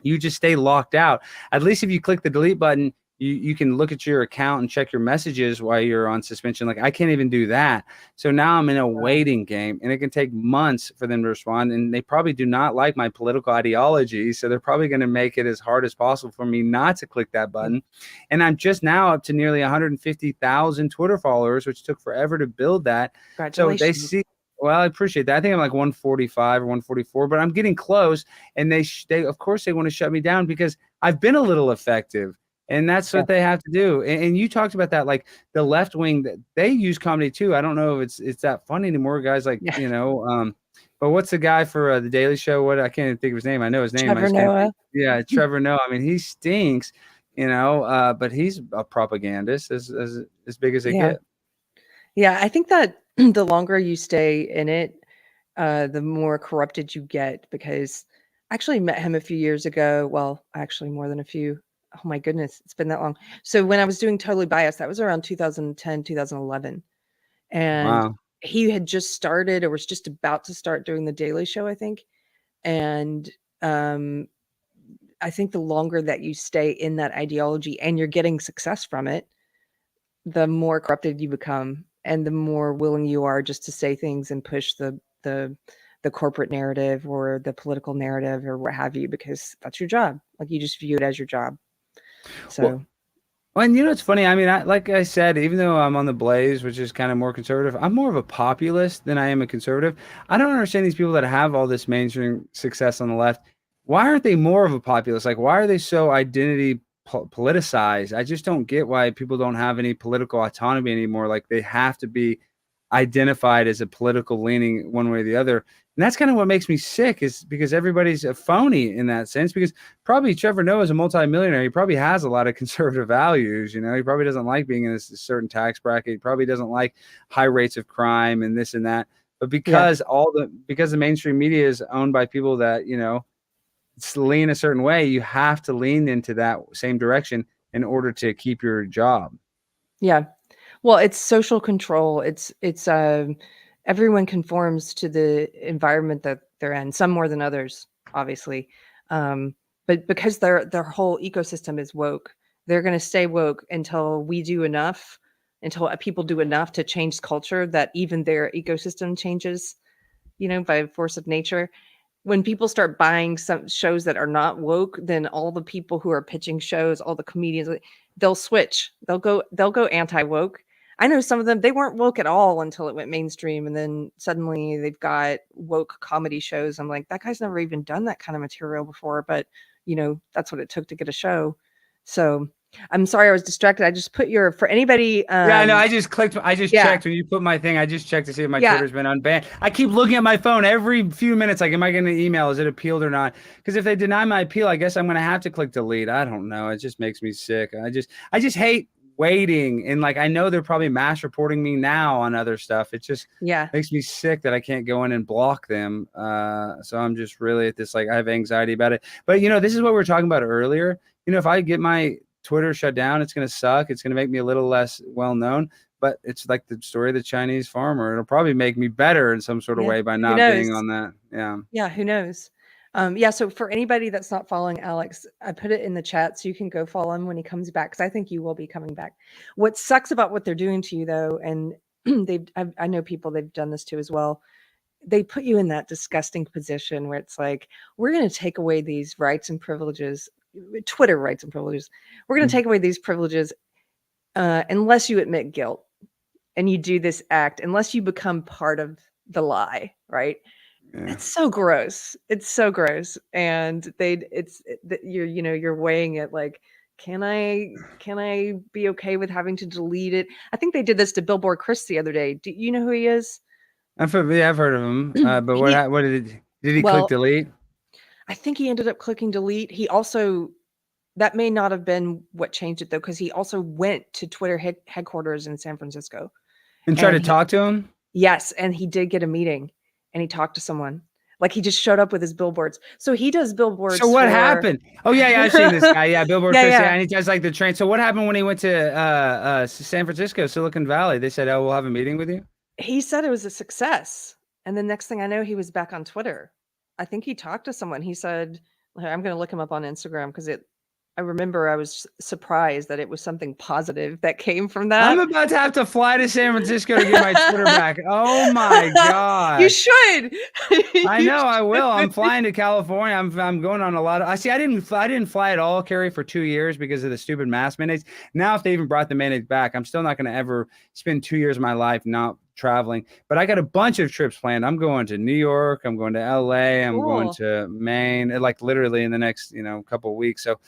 You just stay locked out. At least if you click the delete button, you can look at your account and check your messages while you're on suspension. Like, I can't even do that. So now I'm in a waiting game, and it can take months for them to respond. And they probably do not like my political ideology. So they're probably going to make it as hard as possible for me not to click that button. And I'm just now up to nearly 150,000 Twitter followers, which took forever to build that. So they see, well, I appreciate that. I think I'm like 145 or 144, but I'm getting close. And they of course they want to shut me down because I've been a little effective. And that's what they have to do. And you talked about that, like the left wing, that they use comedy too. I don't know if it's that funny anymore, guys. Like, but what's the guy for the Daily Show? I can't even think of his name. I know his name. Trevor Noah. Yeah, Trevor Noah. I mean, he stinks, but he's a propagandist as big as they get. Yeah, I think that the longer you stay in it, the more corrupted you get, because I actually met him a few years ago. Well, actually more than a few. Oh my goodness, it's been that long. So when I was doing Totally Biased, that was around 2010, 2011. And he had just started, or was just about to start, doing the Daily Show, I think. And I think the longer that you stay in that ideology and you're getting success from it, the more corrupted you become, and the more willing you are just to say things and push the corporate narrative or the political narrative or what have you, because that's your job. Like, you just view it as your job. So, well, and it's funny. I mean, like I said, even though I'm on the Blaze, which is kind of more conservative, I'm more of a populist than I am a conservative. I don't understand these people that have all this mainstream success on the left. Why aren't they more of a populist? Like, why are they so identity politicized? I just don't get why people don't have any political autonomy anymore. Like, they have to be identified as a political leaning one way or the other. And that's kind of what makes me sick, is because everybody's a phony in that sense, because probably Trevor Noah is a multimillionaire. He probably has a lot of conservative values. He probably doesn't like being in a certain tax bracket. He probably doesn't like high rates of crime and this and that. But because because the mainstream media is owned by people that, lean a certain way, you have to lean into that same direction in order to keep your job. Yeah. Well, it's social control. It's everyone conforms to the environment that they're in, some more than others, obviously. But because their whole ecosystem is woke, they're going to stay woke until we do enough, until people do enough to change culture, that even their ecosystem changes, by force of nature. when people start buying some shows that are not woke, then all the people who are pitching shows, all the comedians, they'll switch. They'll go anti-woke. I know some of them, they weren't woke at all until it went mainstream, and then suddenly they've got woke comedy shows. I'm like, that guy's never even done that kind of material before, but you know, that's what it took to get a show. So I'm sorry I was distracted. I just put your, for anybody. Yeah, no, I just clicked. I just yeah. checked when you put my thing. I just checked to see if my Twitter's been unbanned. I keep looking at my phone every few minutes. Like, am I getting an email? Is it appealed or not? Because if they deny my appeal, I guess I'm going to have to click delete. I don't know. It just makes me sick. I just hate waiting. And like, I know they're probably mass reporting me now on other stuff. It just makes me sick that I can't go in and block them. So I'm just really at this, like, I have anxiety about it. But, you know, this is what we were talking about earlier. You know, if I get my Twitter shut down, it's going to suck. It's going to make me a little less well known, but it's like the story of the Chinese farmer. It'll probably make me better in some sort of way by not being on that. Yeah. Who knows? So for anybody that's not following Alex, I put it in the chat so you can go follow him when he comes back, because I think you will be coming back. What sucks about what they're doing to you, though, and I know people they've done this to as well. They put you in that disgusting position where it's like, we're going to take away these rights and privileges, Twitter rights and privileges. We're going to take away these privileges unless you admit guilt and you do this act, unless you become part of the lie, right? It's so gross. It's so gross. And you're weighing it like, can I be okay with having to delete it? I think they did this to Billboard Chris the other day. Do you know who he is? I've heard of him. But what did he click delete? I think he ended up clicking delete. He also, that may not have been what changed it though, because he also went to Twitter headquarters in San Francisco and tried to talk to him. Yes, and he did get a meeting, and he talked to someone. Like, he just showed up with his billboards. So he does billboards. So what happened? Oh yeah, I've seen this guy. Yeah, Billboard. And he does like the train. So what happened when he went to San Francisco, Silicon Valley? They said, "Oh, we'll have a meeting with you." He said it was a success, and the next thing I know, he was back on Twitter. I think he talked to someone. He said, I'm going to look him up on Instagram, because I remember I was surprised that it was something positive that came from that. I'm about to have to fly to San Francisco to get my Twitter back. Oh my God. You should. I know I will. I'm flying to California. I'm going on a lot of, I didn't fly at all, Carrie, for 2 years because of the stupid mask mandates. Now, if they even brought the mandates back, I'm still not going to ever spend 2 years of my life not traveling. But I got a bunch of trips planned. I'm going to New York. I'm going to LA. I'm going to Maine, like literally in the next, couple of weeks. So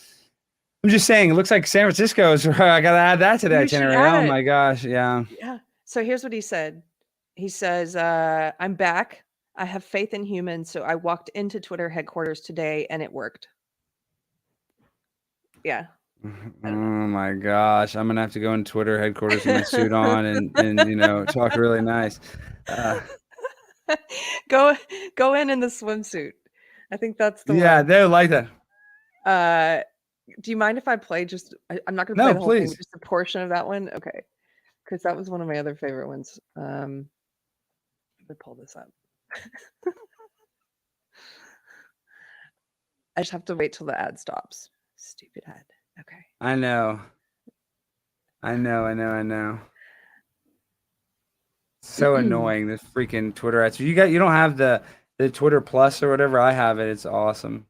I'm just saying, it looks like San Francisco is where I got to add that to the itinerary. Oh my gosh. Yeah. Yeah. So here's what he said. He says, I'm back. I have faith in humans. So I walked into Twitter headquarters today and it worked. Yeah. Oh my gosh. I'm going to have to go in Twitter headquarters with my suit on and talk really nice. Go in the swimsuit. I think that's the one. Yeah, they'll like that. Do you mind if I play I'm not going to play the whole please. thing, just a portion of that one? Okay. Because that was one of my other favorite ones. Let me pull this up. I just have to wait till the ad stops. Stupid ad. Okay. I know. So annoying, this freaking Twitter ads. You don't have the Twitter Plus or whatever. I have it. It's awesome.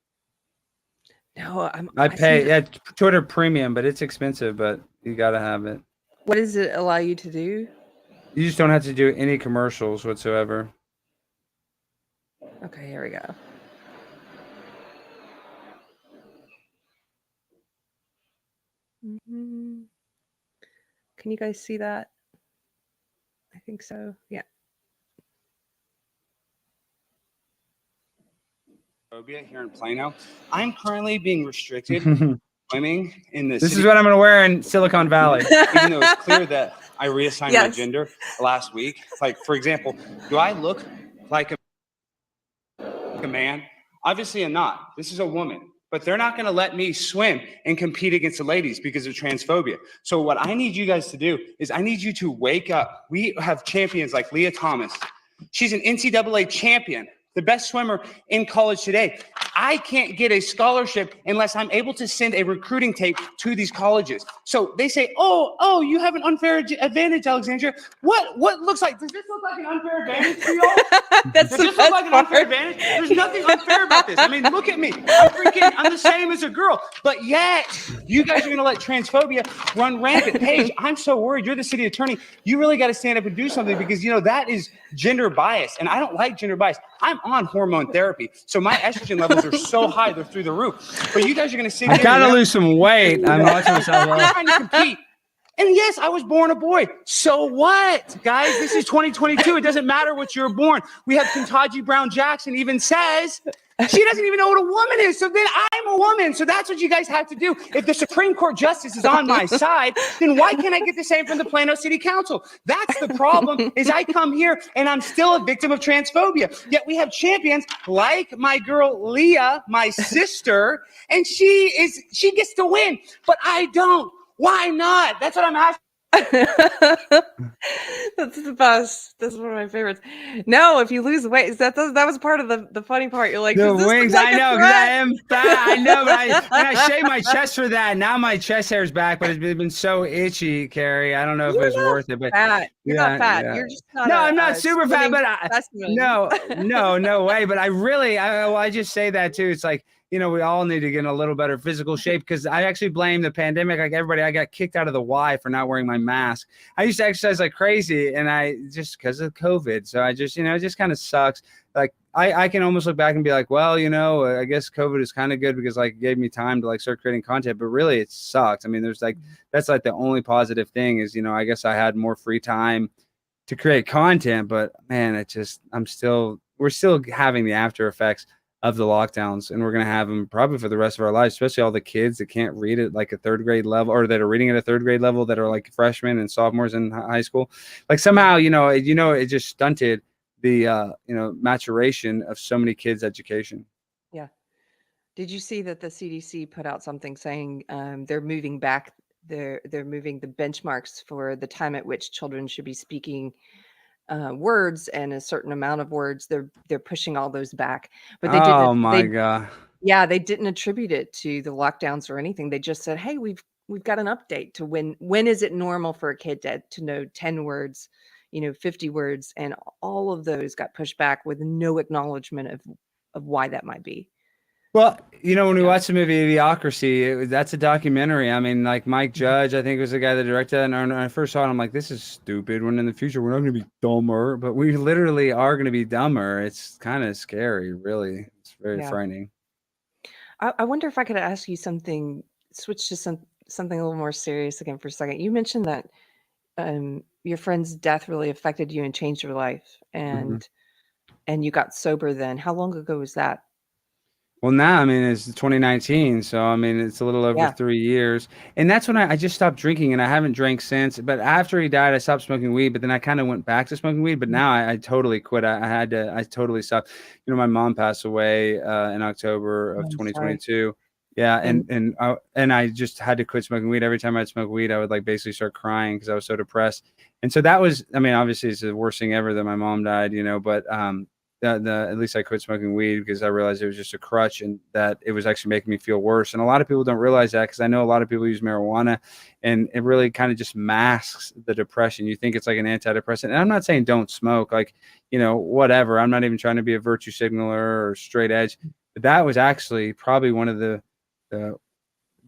No, I pay Twitter Premium, but it's expensive, but you got to have it. What does it allow you to do? You just don't have to do any commercials whatsoever. Okay, here we go. Can you guys see that? I think so. Yeah. Here in Plano. I'm currently being restricted swimming in the This city. is what I'm going to wear in Silicon Valley. Even though it's clear that I reassigned my gender last week. Like, for example, do I look like a man? Obviously, I'm not. This is a woman. But they're not going to let me swim and compete against the ladies because of transphobia. So what I need you guys to do is I need you to wake up. We have champions like Leah Thomas. She's an NCAA champion the best swimmer in college today. I can't get a scholarship unless I'm able to send a recruiting tape to these colleges. So they say, oh, you have an unfair advantage, Alexandria. What looks like, does this look like an unfair advantage to y'all? That's Does the this look best like an part. unfair advantage? There's nothing unfair about this. I mean, look at me. I'm the same as a girl. But yet, you guys are going to let transphobia run rampant. Paige, I'm so worried. You're the city attorney. You really got to stand up and do something because, that is gender bias. And I don't like gender bias. I'm on hormone therapy. So my estrogen levels are so high, they're through the roof. But you guys are going to sit I here gotta and lose some weight. I'm watching myself. I'm trying to compete. And yes, I was born a boy. So what, guys? This is 2022. It doesn't matter what you're born. We have Ketanji Brown Jackson even says she doesn't even know what a woman is. So then I'm a woman. So that's what you guys have to do. If the Supreme Court justice is on my side, then why can't I get the same from the Plano City Council? That's the problem is I come here and I'm still a victim of transphobia. Yet we have champions like my girl Leah, my sister, and she gets to win, but I don't. Why not? That's what I'm asking. That's the best. That's one of my favorites. No, if you lose weight, that was part of the funny part. You're like, The does this look wings, like I a know, because I threat? am fat. I know, but I shaved my chest for that. Now my chest hair's back, but it's been so itchy, Carrie. I don't know if You're it's not worth it. But fat. You're not fat. yeah. You're just not. No, I'm not super fat, but specimen. no way. But I just say that too. It's like, we all need to get in a little better physical shape because I actually blame the pandemic. Like everybody, I got kicked out of the Y for not wearing my mask. I used to exercise like crazy and I just because of COVID. So I just, it just kind of sucks. Like I can almost look back and be like, well, I guess COVID is kind of good because like it gave me time to like start creating content, but really it sucks. I mean, there's like, that's like the only positive thing is, I guess I had more free time to create content, but man, we're still having the after effects of the lockdowns, and we're going to have them probably for the rest of our lives, especially all the kids that can't read at like a third grade level or that are reading at a third grade level that are like freshmen and sophomores in high school. Like somehow, it just stunted the, maturation of so many kids' education. Yeah. Did you see that the CDC put out something saying they're moving back? They're moving the benchmarks for the time at which children should be speaking words and a certain amount of words. They're pushing all those back, but they didn't. Oh my God. Yeah, they didn't attribute it to the lockdowns or anything. They just said, "Hey, we've got an update to when is it normal for a kid to know 10 words, 50 words," and all of those got pushed back with no acknowledgement of why that might be. Well, when we watched the movie Idiocracy, that's a documentary. I mean, like Mike Judge, I think was the guy that directed it. And when I first saw it, I'm like, this is stupid. When in the future, we're not going to be dumber, but we literally are going to be dumber. It's kind of scary, really. It's very frightening. I wonder if I could ask you something, switch to something a little more serious again for a second. You mentioned that your friend's death really affected you and changed your life, and you got sober then. How long ago was that? Well, now, I mean, it's 2019, so I mean, it's a little over 3 years. And that's when I just stopped drinking, and I haven't drank since. But after he died, I stopped smoking weed, but then I kind of went back to smoking weed. But now I totally quit. I totally stopped. My mom passed away in October of 2022. Yeah, and I just had to quit smoking weed. Every time I'd smoke weed, I would like basically start crying because I was so depressed. And so that was, I mean, obviously it's the worst thing ever that my mom died, but at least I quit smoking weed because I realized it was just a crutch and that it was actually making me feel worse. And a lot of people don't realize that because I know a lot of people use marijuana and it really kind of just masks the depression. You think it's like an antidepressant. And I'm not saying don't smoke, like, whatever. I'm not even trying to be a virtue signaler or straight edge. But that was actually probably one of the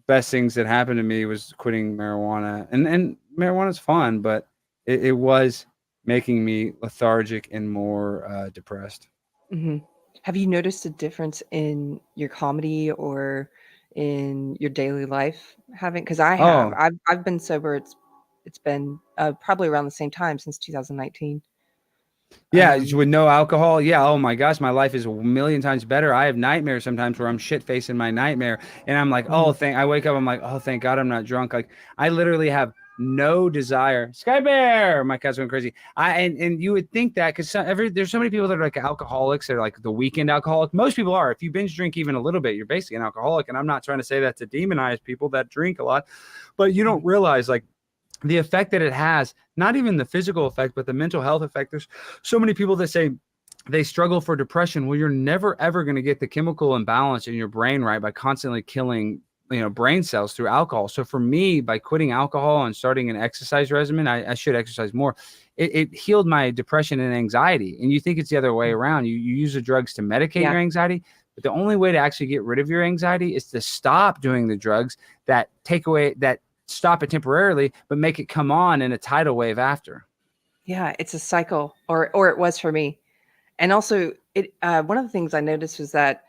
best things that happened to me was quitting marijuana. And marijuana's fun, but it was making me lethargic and more depressed. Mm-hmm. Have you noticed a difference in your comedy or in your daily life? Because I have. I've been sober. It's been probably around the same time since 2019. Yeah, with no alcohol. Yeah. Oh my gosh, my life is a million times better. I have nightmares sometimes where I'm shit faced in my nightmare, and I'm like, I wake up, I'm like, oh, thank God I'm not drunk. Like I literally have no desire. Sky Bear, my cat's going crazy. And you would think that because there's so many people that are like alcoholics. They're like the weekend alcoholic. Most people are. If you binge drink even a little bit, you're basically an alcoholic. And I'm not trying to say that to demonize people that drink a lot, but you don't realize like the effect that it has, not even the physical effect, but the mental health effect. There's so many people that say they struggle for depression. Well, you're never ever going to get the chemical imbalance in your brain right by constantly killing, brain cells through alcohol. So for me, by quitting alcohol and starting an exercise regimen, I should exercise more. It healed my depression and anxiety. And you think it's the other way around. You use the drugs to medicate your anxiety, but the only way to actually get rid of your anxiety is to stop doing the drugs that stop it temporarily, but make it come on in a tidal wave after. Yeah, it's a cycle, or it was for me. And also, one of the things I noticed was that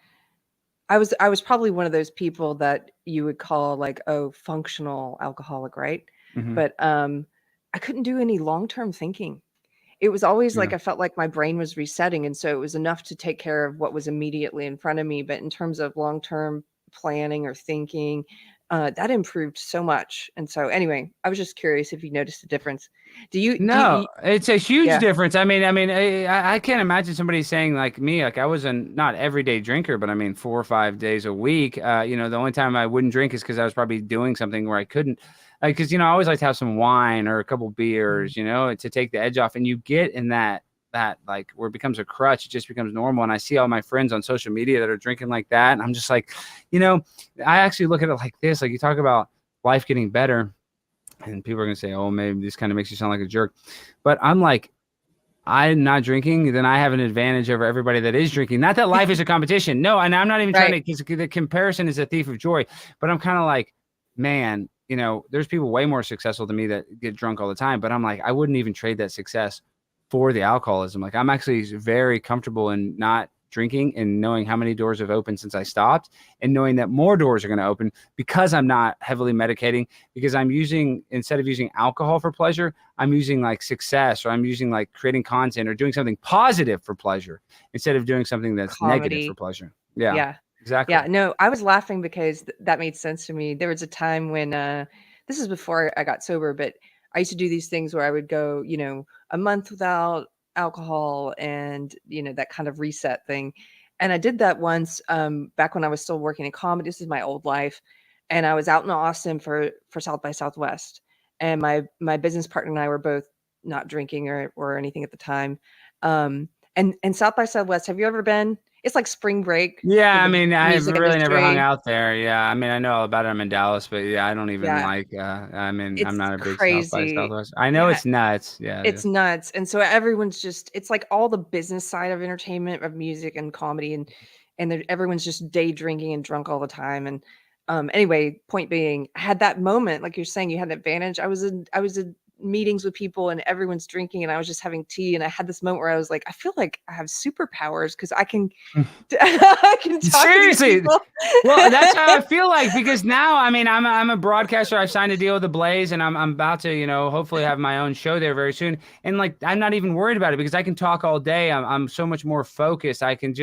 I was probably one of those people that you would call like, oh, functional alcoholic, right? Mhm. But I couldn't do any long-term thinking. It was always like I felt like my brain was resetting, and so it was enough to take care of what was immediately in front of me. But in terms of long-term planning or thinking, that improved so much. And so, anyway, I was just curious if you noticed a difference. No, it's a huge Yeah. difference. I mean, I can't imagine somebody saying like me, like I was a not everyday drinker, but I mean 4 or 5 days a week. The only time I wouldn't drink is because I was probably doing something where I couldn't. Because I always like to have some wine or a couple beers, to take the edge off. And you get in that like where it becomes a crutch, it just becomes normal. And I see all my friends on social media that are drinking like that, and I'm just like, I actually look at it like this. Like you talk about life getting better. And people are going to say, oh, maybe this kind of makes you sound like a jerk. But I'm like, I'm not drinking, then I have an advantage over everybody that is drinking. Not that life is a competition. No, and I'm not even trying to, because the comparison is a thief of joy. But I'm kind of like, man, there's people way more successful than me that get drunk all the time. But I'm like, I wouldn't even trade that success for the alcoholism. Like I'm actually very comfortable in not drinking and knowing how many doors have opened since I stopped, and knowing that more doors are going to open because I'm not heavily medicating, because I'm instead of using alcohol for pleasure, I'm using like success, or I'm using like creating content or doing something positive for pleasure instead of doing something that's negative for pleasure. Yeah, exactly. Yeah, no, I was laughing because that made sense to me. There was a time when this is before I got sober, but I used to do these things where I would go, a month without alcohol, and that kind of reset thing. And I did that once back when I was still working in comedy. This is my old life, and I was out in Austin for South by Southwest, and my business partner and I were both not drinking or anything at the time. And South by Southwest, have you ever been? It's like spring break. Yeah, I mean, I've really never hung out there. Yeah, I mean, I know all about it. I'm in Dallas, but yeah, I don't even like. I'm not a big South by Southwest. I know it's nuts. Yeah, it's nuts, and so everyone's it's like all the business side of entertainment, of music and comedy, and everyone's just day drinking and drunk all the time. And anyway, point being, I had that moment, like you're saying, you had an advantage. I was in meetings with people and everyone's drinking, and I was just having tea, and I had this moment where I was like, I feel like I have superpowers because I can I can talk seriously. to people. Well, that's how I feel like, because now, I mean, I'm a broadcaster. I've signed a deal with the Blaze, and I'm about to, hopefully have my own show there very soon. And like, I'm not even worried about it because I can talk all day. I'm so much more focused. I can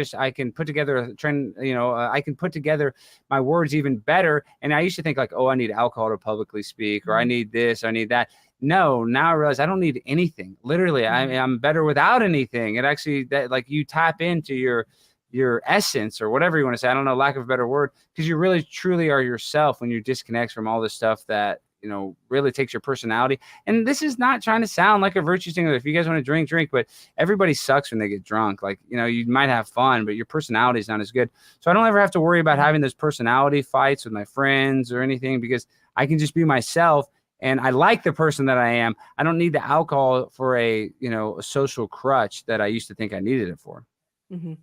put together a trend, I can put together my words even better. And I used to think like, oh, I need alcohol to publicly speak, or I need this, I need that. No, now I realize I don't need anything. Literally, I'm better without anything. It actually, that like you tap into your essence, or whatever you want to say. I don't know, lack of a better word, because you really truly are yourself when you disconnect from all this stuff that really takes your personality. And this is not trying to sound like a virtue singer. If you guys want to drink, but everybody sucks when they get drunk. Like, you might have fun, but your personality is not as good. So I don't ever have to worry about having those personality fights with my friends or anything, because I can just be myself. And I like the person that I am. I don't need the alcohol for a social crutch that I used to think I needed it for. Mm-hmm.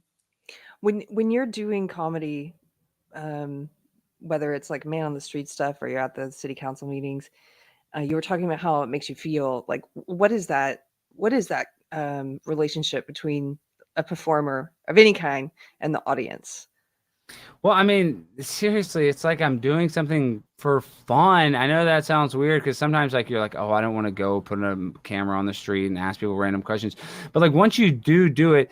When you're doing comedy, whether it's like man on the street stuff or you're at the city council meetings, you were talking about how it makes you feel. Like, what is that relationship between a performer of any kind and the audience? Well, I mean, seriously, it's like I'm doing something for fun. I know that sounds weird, because sometimes like you're like, oh, I don't want to go put a camera on the street and ask people random questions. But like once you do it,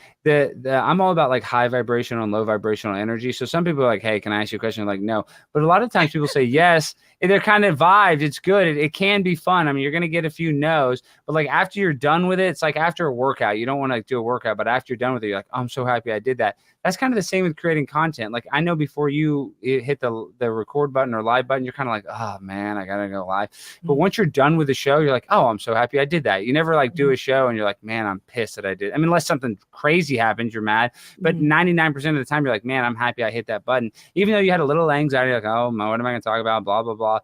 I'm all about like high vibrational and low vibrational energy. So some people are like, hey, can I ask you a question? I'm like, no. But a lot of times people say yes. And they're kind of vibed. It's good. It can be fun. I mean, you're going to get a few no's, but like after you're done with it, it's like after a workout. You don't want to do a workout, but after you're done with it, you're like, oh, I'm so happy I did that. That's kind of the same with creating content. Like I know before you hit the record button or live button, you're kind kind of like, oh man, I gotta go live. But once you're done with the show, you're like, oh, I'm so happy I did that. You never like do a show and you're like, man, I'm pissed that I did. I mean, unless something crazy happens, you're mad. But 99% of the time, you're like, man, I'm happy I hit that button. Even though you had a little anxiety, like, oh, what am I gonna talk about? Blah, blah, blah.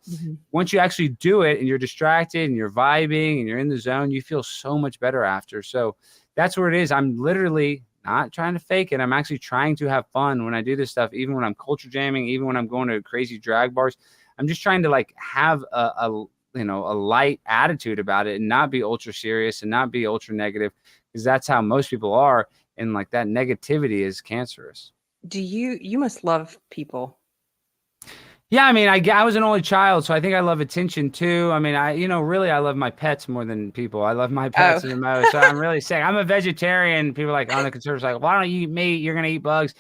Once you actually do it and you're distracted and you're vibing and you're in the zone, you feel so much better after. So that's where it is. I'm literally not trying to fake it. I'm actually trying to have fun when I do this stuff, even when I'm culture jamming, even when I'm going to crazy drag bars. I'm just trying to like have a light attitude about it and not be ultra serious and not be ultra negative, because that's how most people are. And like that negativity is cancerous. You must love people. Yeah, I mean, I was an only child, so I think I love attention too. I mean, really, I love my pets more than people. I love my pets the most. So I'm really sick. I'm a vegetarian. People like on the conservatives like, why don't you eat meat? You're gonna eat bugs.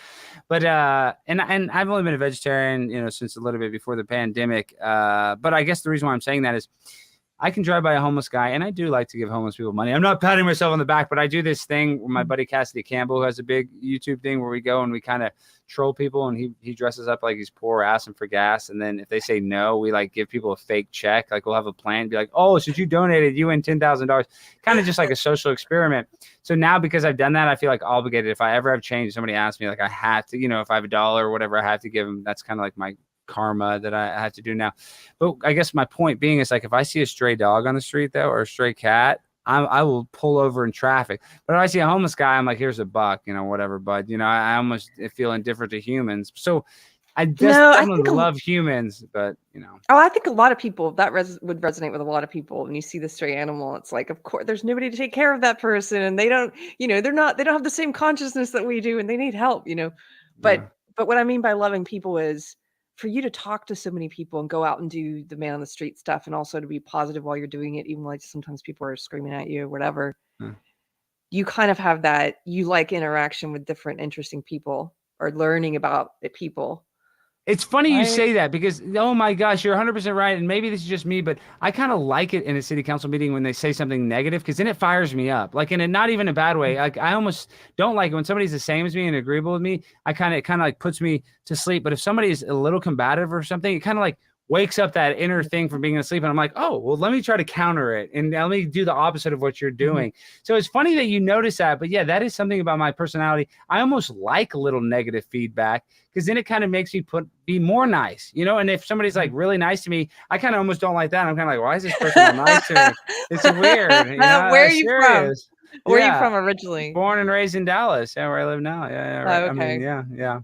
But and I've only been a vegetarian, since a little bit before the pandemic. But I guess the reason why I'm saying that is I can drive by a homeless guy, and I do like to give homeless people money. I'm not patting myself on the back, but I do this thing where my buddy Cassidy Campbell, who has a big YouTube thing where we go and we kind of troll people, and he dresses up like he's poor, asking for gas. And then if they say no, we like give people a fake check. Like we'll have a plan, be like, oh, since you donated, you win $10,000, kind of just like a social experiment. So now because I've done that, I feel like obligated. If I ever have change, somebody asks me, like I have to, if I have $1 or whatever, I have to give them. That's kind of like my karma that I have to do now. But I guess my point being is like, if I see a stray dog on the street though, or a stray cat, I will pull over in traffic. But if I see a homeless guy, I'm like, here's a buck, whatever, bud. I almost feel indifferent to humans. So I just don't love humans, but Oh, I think a lot of people that would resonate with a lot of people. When you see the stray animal, it's like, of course, there's nobody to take care of that person, and they don't, they don't have the same consciousness that we do, and they need help, But what I mean by loving people is for you to talk to so many people and go out and do the man on the street stuff, and also to be positive while you're doing it, even like sometimes people are screaming at you or whatever. You kind of have that, you like interaction with different interesting people or learning about people. It's funny you say that, because, oh my gosh, you're 100% right. And maybe this is just me, but I kind of like it in a city council meeting when they say something negative, because then it fires me up. Like in a not even a bad way. Like I almost don't like it when somebody's the same as me and agreeable with me. It kind of like puts me to sleep. But if somebody is a little combative or something, it kind of like wakes up that inner thing from being asleep. And I'm like, oh, well, let me try to counter it. And let me do the opposite of what you're doing. So it's funny that you notice that. But yeah, that is something about my personality. I almost like a little negative feedback, because then it kind of makes me be more nice, And if somebody's like really nice to me, I kind of almost don't like that. I'm kind of like, why is this person nice to me? It's weird. Where are you from? Where are you from originally? Born and raised in Dallas. Yeah, where I live now. Yeah. Right. Oh, okay. I mean, yeah.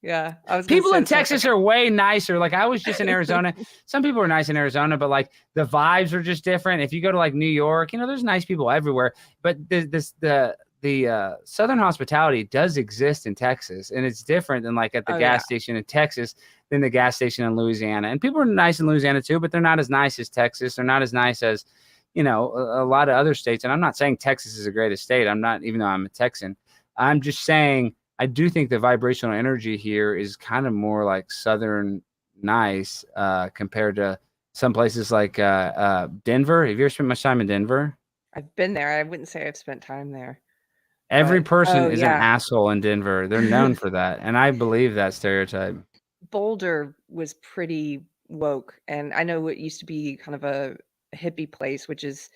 Yeah. People in Texas are way nicer. Like I was just in Arizona. Some people are nice in Arizona, but like the vibes are just different. If you go to like New York, there's nice people everywhere. But the Southern hospitality does exist in Texas, and it's different than like at the gas station in Texas than the gas station in Louisiana. And people are nice in Louisiana too, but they're not as nice as Texas. They're not as nice as, a lot of other states. And I'm not saying Texas is the greatest state. I'm not, even though I'm a Texan. I'm just saying I do think the vibrational energy here is kind of more like Southern nice compared to some places like Denver. Have you ever spent much time in Denver? I've been there. I wouldn't say I've spent time there. Every person is an asshole in Denver. They're known for that. And I believe that stereotype. Boulder was pretty woke. And I know it used to be kind of a hippie place, which is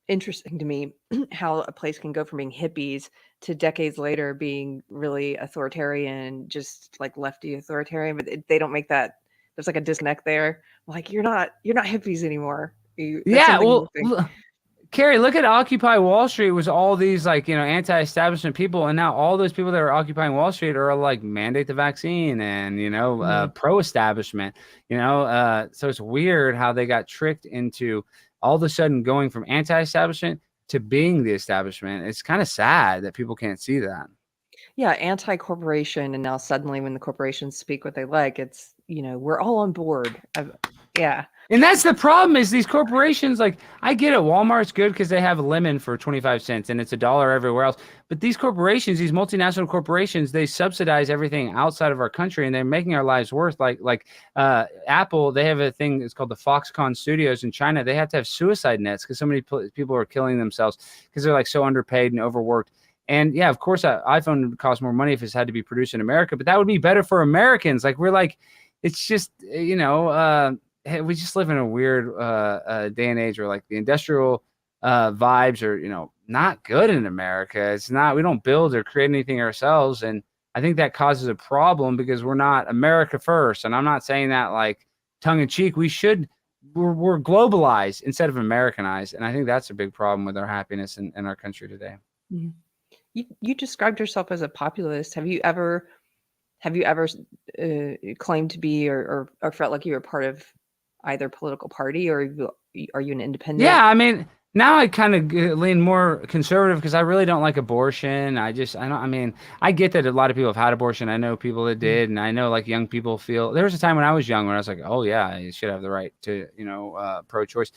interesting to me, how a place can go from being hippies to decades later being really authoritarian, just like lefty authoritarian. But they don't make that. There's like a disconnect there. Like you're not hippies anymore. Carrie, look at Occupy Wall Street. It was all these like, anti-establishment people. And now all those people that are occupying Wall Street are like mandate the vaccine and, pro-establishment, so it's weird how they got tricked into all of a sudden going from anti-establishment to being the establishment. It's kind of sad that people can't see that. Yeah. Anti-corporation. And now suddenly when the corporations speak what they like, it's, we're all on board. Yeah. And that's the problem is these corporations, like I get it. Walmart's good because they have lemon for 25 cents and it's $1 everywhere else. But these corporations, these multinational corporations, they subsidize everything outside of our country and they're making our lives worse. Like Apple, they have a thing that's called the Foxconn Studios in China. They have to have suicide nets because so many people are killing themselves because they're like so underpaid and overworked. And yeah, of course, an iPhone would cost more money if it had to be produced in America, but that would be better for Americans. Like we're like, it's just, we just live in a weird day and age where like the industrial vibes are, not good in America. It's not, we don't build or create anything ourselves. And I think that causes a problem because we're not America first. And I'm not saying that like tongue in cheek. We're globalized instead of Americanized. And I think that's a big problem with our happiness in our country today. Mhm. You described yourself as a populist. Have you ever claimed to be or felt like you were part of either political party, or are you an independent? Yeah, I mean, now I kind of lean more conservative because I really don't like abortion. I get that a lot of people have had abortion. I know people that did, and I know like young people feel. There was a time when I was young when I was like, oh yeah, you should have the right to, pro-choice.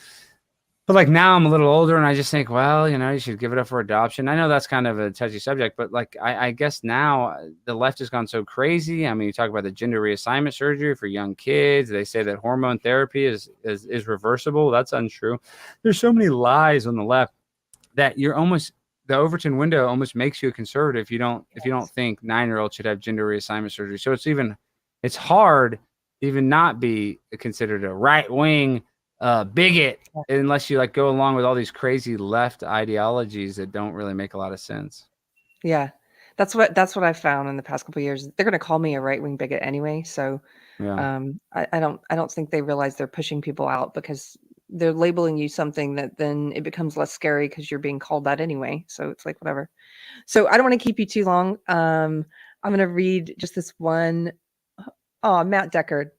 But like now I'm a little older and I just think, well, you should give it up for adoption. I know that's kind of a touchy subject, but like I guess now the left has gone so crazy. I mean, you talk about the gender reassignment surgery for young kids. They say that hormone therapy is reversible. That's untrue. There's so many lies on the left that the Overton window almost makes you a conservative if you don't think 9-year-olds should have gender reassignment surgery. So it's hard to even not be considered a right-wing bigot unless you like go along with all these crazy left ideologies that don't really make a lot of sense. Yeah, that's what I found in the past couple of years. They're going to call me a right-wing bigot anyway, so Yeah. I don't think they realize they're pushing people out because they're labeling you something that then it becomes less scary because you're being called that anyway. So it's like whatever. So I don't want to keep you too long. I'm going to read just this one. Oh, Matt Deckard.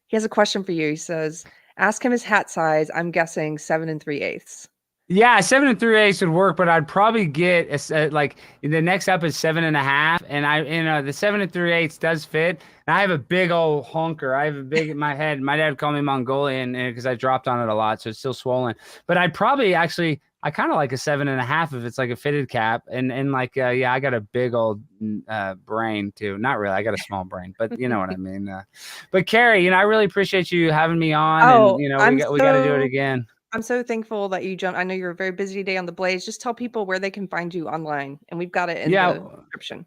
He has a question for you. He says, ask him his hat size. I'm guessing 7 3/8. Yeah, 7 3/8 would work, but I'd probably get like the next up is 7.5, and the 7 3/8 does fit. And I have a big old honker. I have a big in my head. My dad called me Mongolian because I dropped on it a lot, so it's still swollen. But I'd probably actually, I kind of like a 7.5 if it's like a fitted cap, and like I got a big old brain too. Not really, I got a small brain, but you know what I mean. But Carrie, I really appreciate you having me on, Oh, and we got to do it again. I'm so thankful that you jumped. I know you're a very busy day on the Blaze. Just tell people where they can find you online, and we've got it in the description.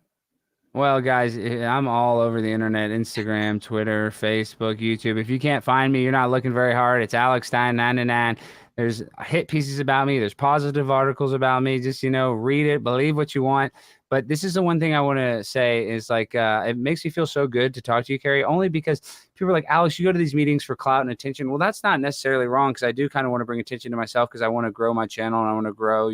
Well, guys, I'm all over the internet: Instagram, Twitter, Facebook, YouTube. If you can't find me, you're not looking very hard. It's Alex Stein 99. There's hit pieces about me. There's positive articles about me. Just read it, believe what you want. But this is the one thing I want to say is like it makes me feel so good to talk to you, Carrie, only because people are like, Alex, you go to these meetings for clout and attention. Well, that's not necessarily wrong because I do kind of want to bring attention to myself because I want to grow my channel and I want to grow,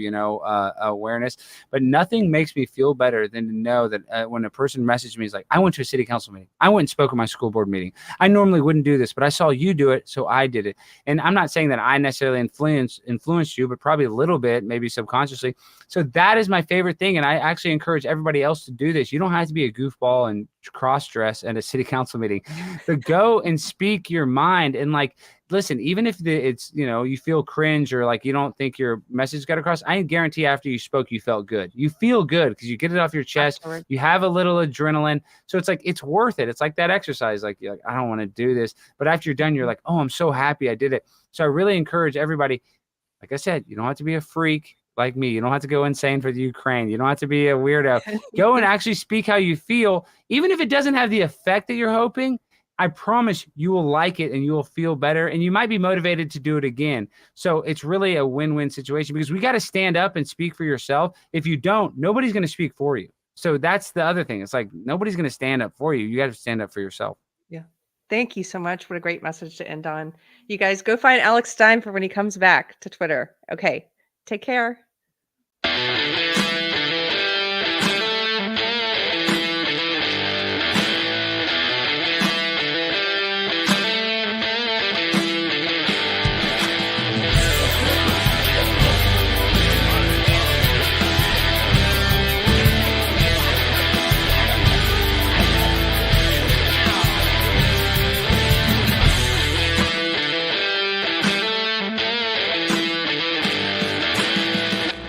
awareness. But nothing makes me feel better than to know that when a person messages me, is like, I went to a city council meeting. I went and spoke at my school board meeting. I normally wouldn't do this, but I saw you do it, so I did it. And I'm not saying that I necessarily influenced you, but probably a little bit, maybe subconsciously. So that is my favorite thing. And I actually encourage everybody else to do this. You don't have to be a goofball and cross-dress at a city council meeting, but go and speak your mind. And like, listen, even if it's, you feel cringe or like you don't think your message got across, I guarantee after you spoke, you felt good. You feel good because you get it off your chest. Absolutely. You have a little adrenaline. So it's like, it's worth it. It's like that exercise. Like, you're like, I don't want to do this. But after you're done, you're like, oh, I'm so happy I did it. So I really encourage everybody. Like I said, you don't have to be a freak like me. You don't have to go insane for the Ukraine. You don't have to be a weirdo. Go and actually speak how you feel. Even if it doesn't have the effect that you're hoping, I promise you will like it and you will feel better and you might be motivated to do it again. So it's really a win-win situation because we got to stand up and speak for yourself. If you don't, nobody's going to speak for you. So that's the other thing. It's like nobody's going to stand up for you. You got to stand up for yourself. Yeah. Thank you so much. What a great message to end on. You guys go find Alex Stein for when he comes back to Twitter. Okay. Take care.